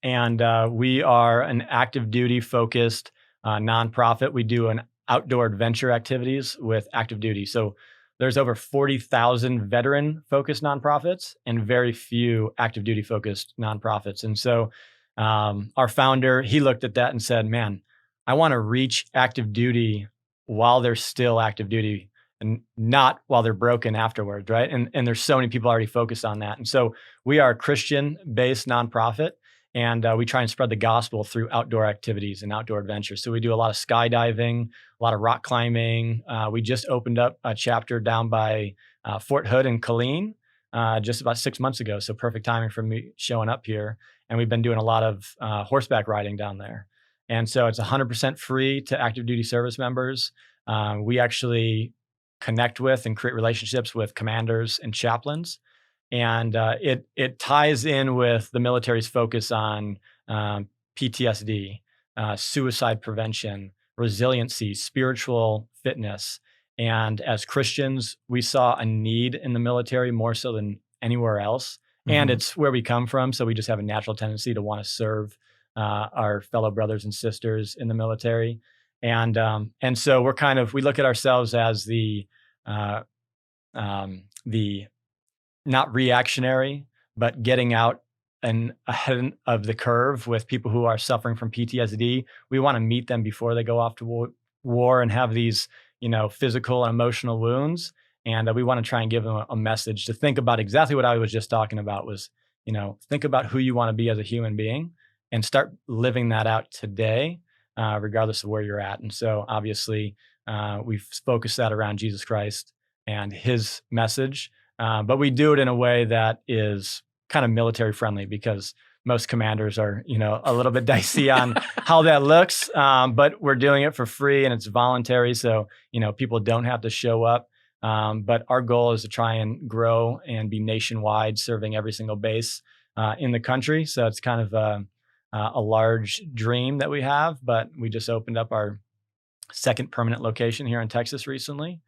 And we are an active duty focused nonprofit. We do an outdoor adventure activities with active duty. So there's over 40,000 veteran-focused nonprofits and very few active duty-focused nonprofits. And so our founder, he looked at that and said, man, I want to reach active duty while they're still active duty and not while they're broken afterwards, right? And there's so many people already focused on that. And so we are a Christian-based nonprofit, and we try and spread the gospel through outdoor activities and outdoor adventures. So we do a lot of skydiving, a lot of rock climbing. We just opened up a chapter down by Fort Hood in Killeen just about 6 months ago. So perfect timing for me showing up here. And we've been doing a lot of horseback riding down there. And so it's 100% free to active duty service members. We actually connect with and create relationships with commanders and chaplains. And it ties in with the military's focus on PTSD, suicide prevention, resiliency, spiritual fitness. And as Christians, we saw a need in the military more so than anywhere else. Mm-hmm. And it's where we come from. So we just have a natural tendency to want to serve our fellow brothers and sisters in the military. And so we look at ourselves as the not reactionary, but getting out and ahead of the curve with people who are suffering from PTSD. We want to meet them before they go off to war and have these, physical and emotional wounds. And we want to try and give them a message to think about exactly what I was just talking about was, think about who you want to be as a human being and start living that out today, regardless of where you're at. And so obviously we've focused that around Jesus Christ and his message. But we do it in a way that is kind of military friendly because most commanders are, a little bit dicey on how that looks. But we're doing it for free and it's voluntary. So, people don't have to show up. But our goal is to try and grow and be nationwide, serving every single base in the country. So it's kind of a large dream that we have, but we just opened up our second permanent location here in Texas recently.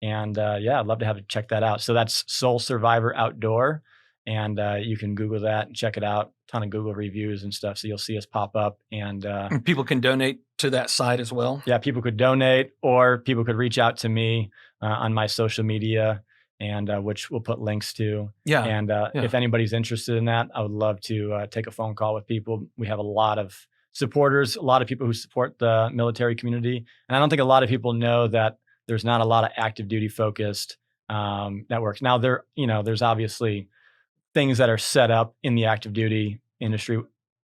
And I'd love to have you check that out. So that's Soul Survivor Outdoor. And you can Google that and check it out. Ton of Google reviews and stuff. So you'll see us pop up. And people can donate to that site as well. Yeah, people could donate or people could reach out to me on my social media, and which we'll put links to. Yeah. And if anybody's interested in that, I would love to take a phone call with people. We have a lot of supporters, a lot of people who support the military community. And I don't think a lot of people know that there's not a lot of active duty focused networks. Now there's obviously things that are set up in the active duty industry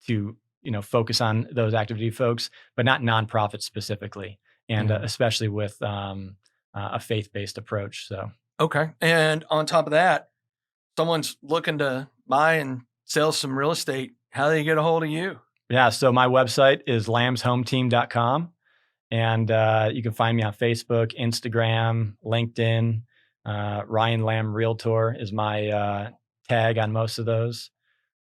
to, focus on those active duty folks, but not nonprofits specifically. And especially with a faith-based approach. So. Okay. And on top of that, someone's looking to buy and sell some real estate. How do they get a hold of you? Yeah. So my website is lambshometeam.com. And you can find me on Facebook, Instagram, LinkedIn. Ryan Lamb Realtor is my tag on most of those.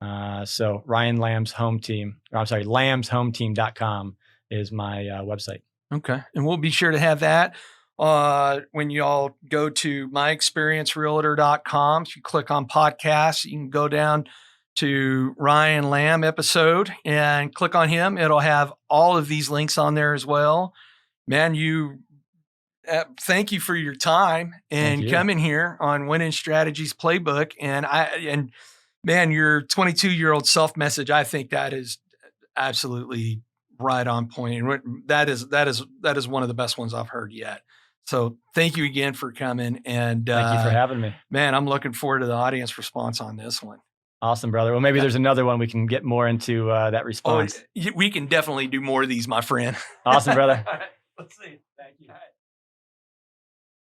So Ryan Lamb's Home Team, lambshometeam.com is my website. Okay. And we'll be sure to have that when you all go to myexperiencerealtor.com. If you click on podcasts, you can go down to Ryan Lamb episode and click on him. It'll have all of these links on there as well. Man, thank you for your time and coming here on Winning Strategies Playbook. And man, your 22-year-old self message, I think that is absolutely right on point. And that is one of the best ones I've heard yet. So thank you again for coming. And thank you for having me. Man, I'm looking forward to the audience response on this one. Awesome, brother. Well, maybe there's another one we can get more into that response. We can definitely do more of these, my friend. Awesome, brother. Let's see. Thank you.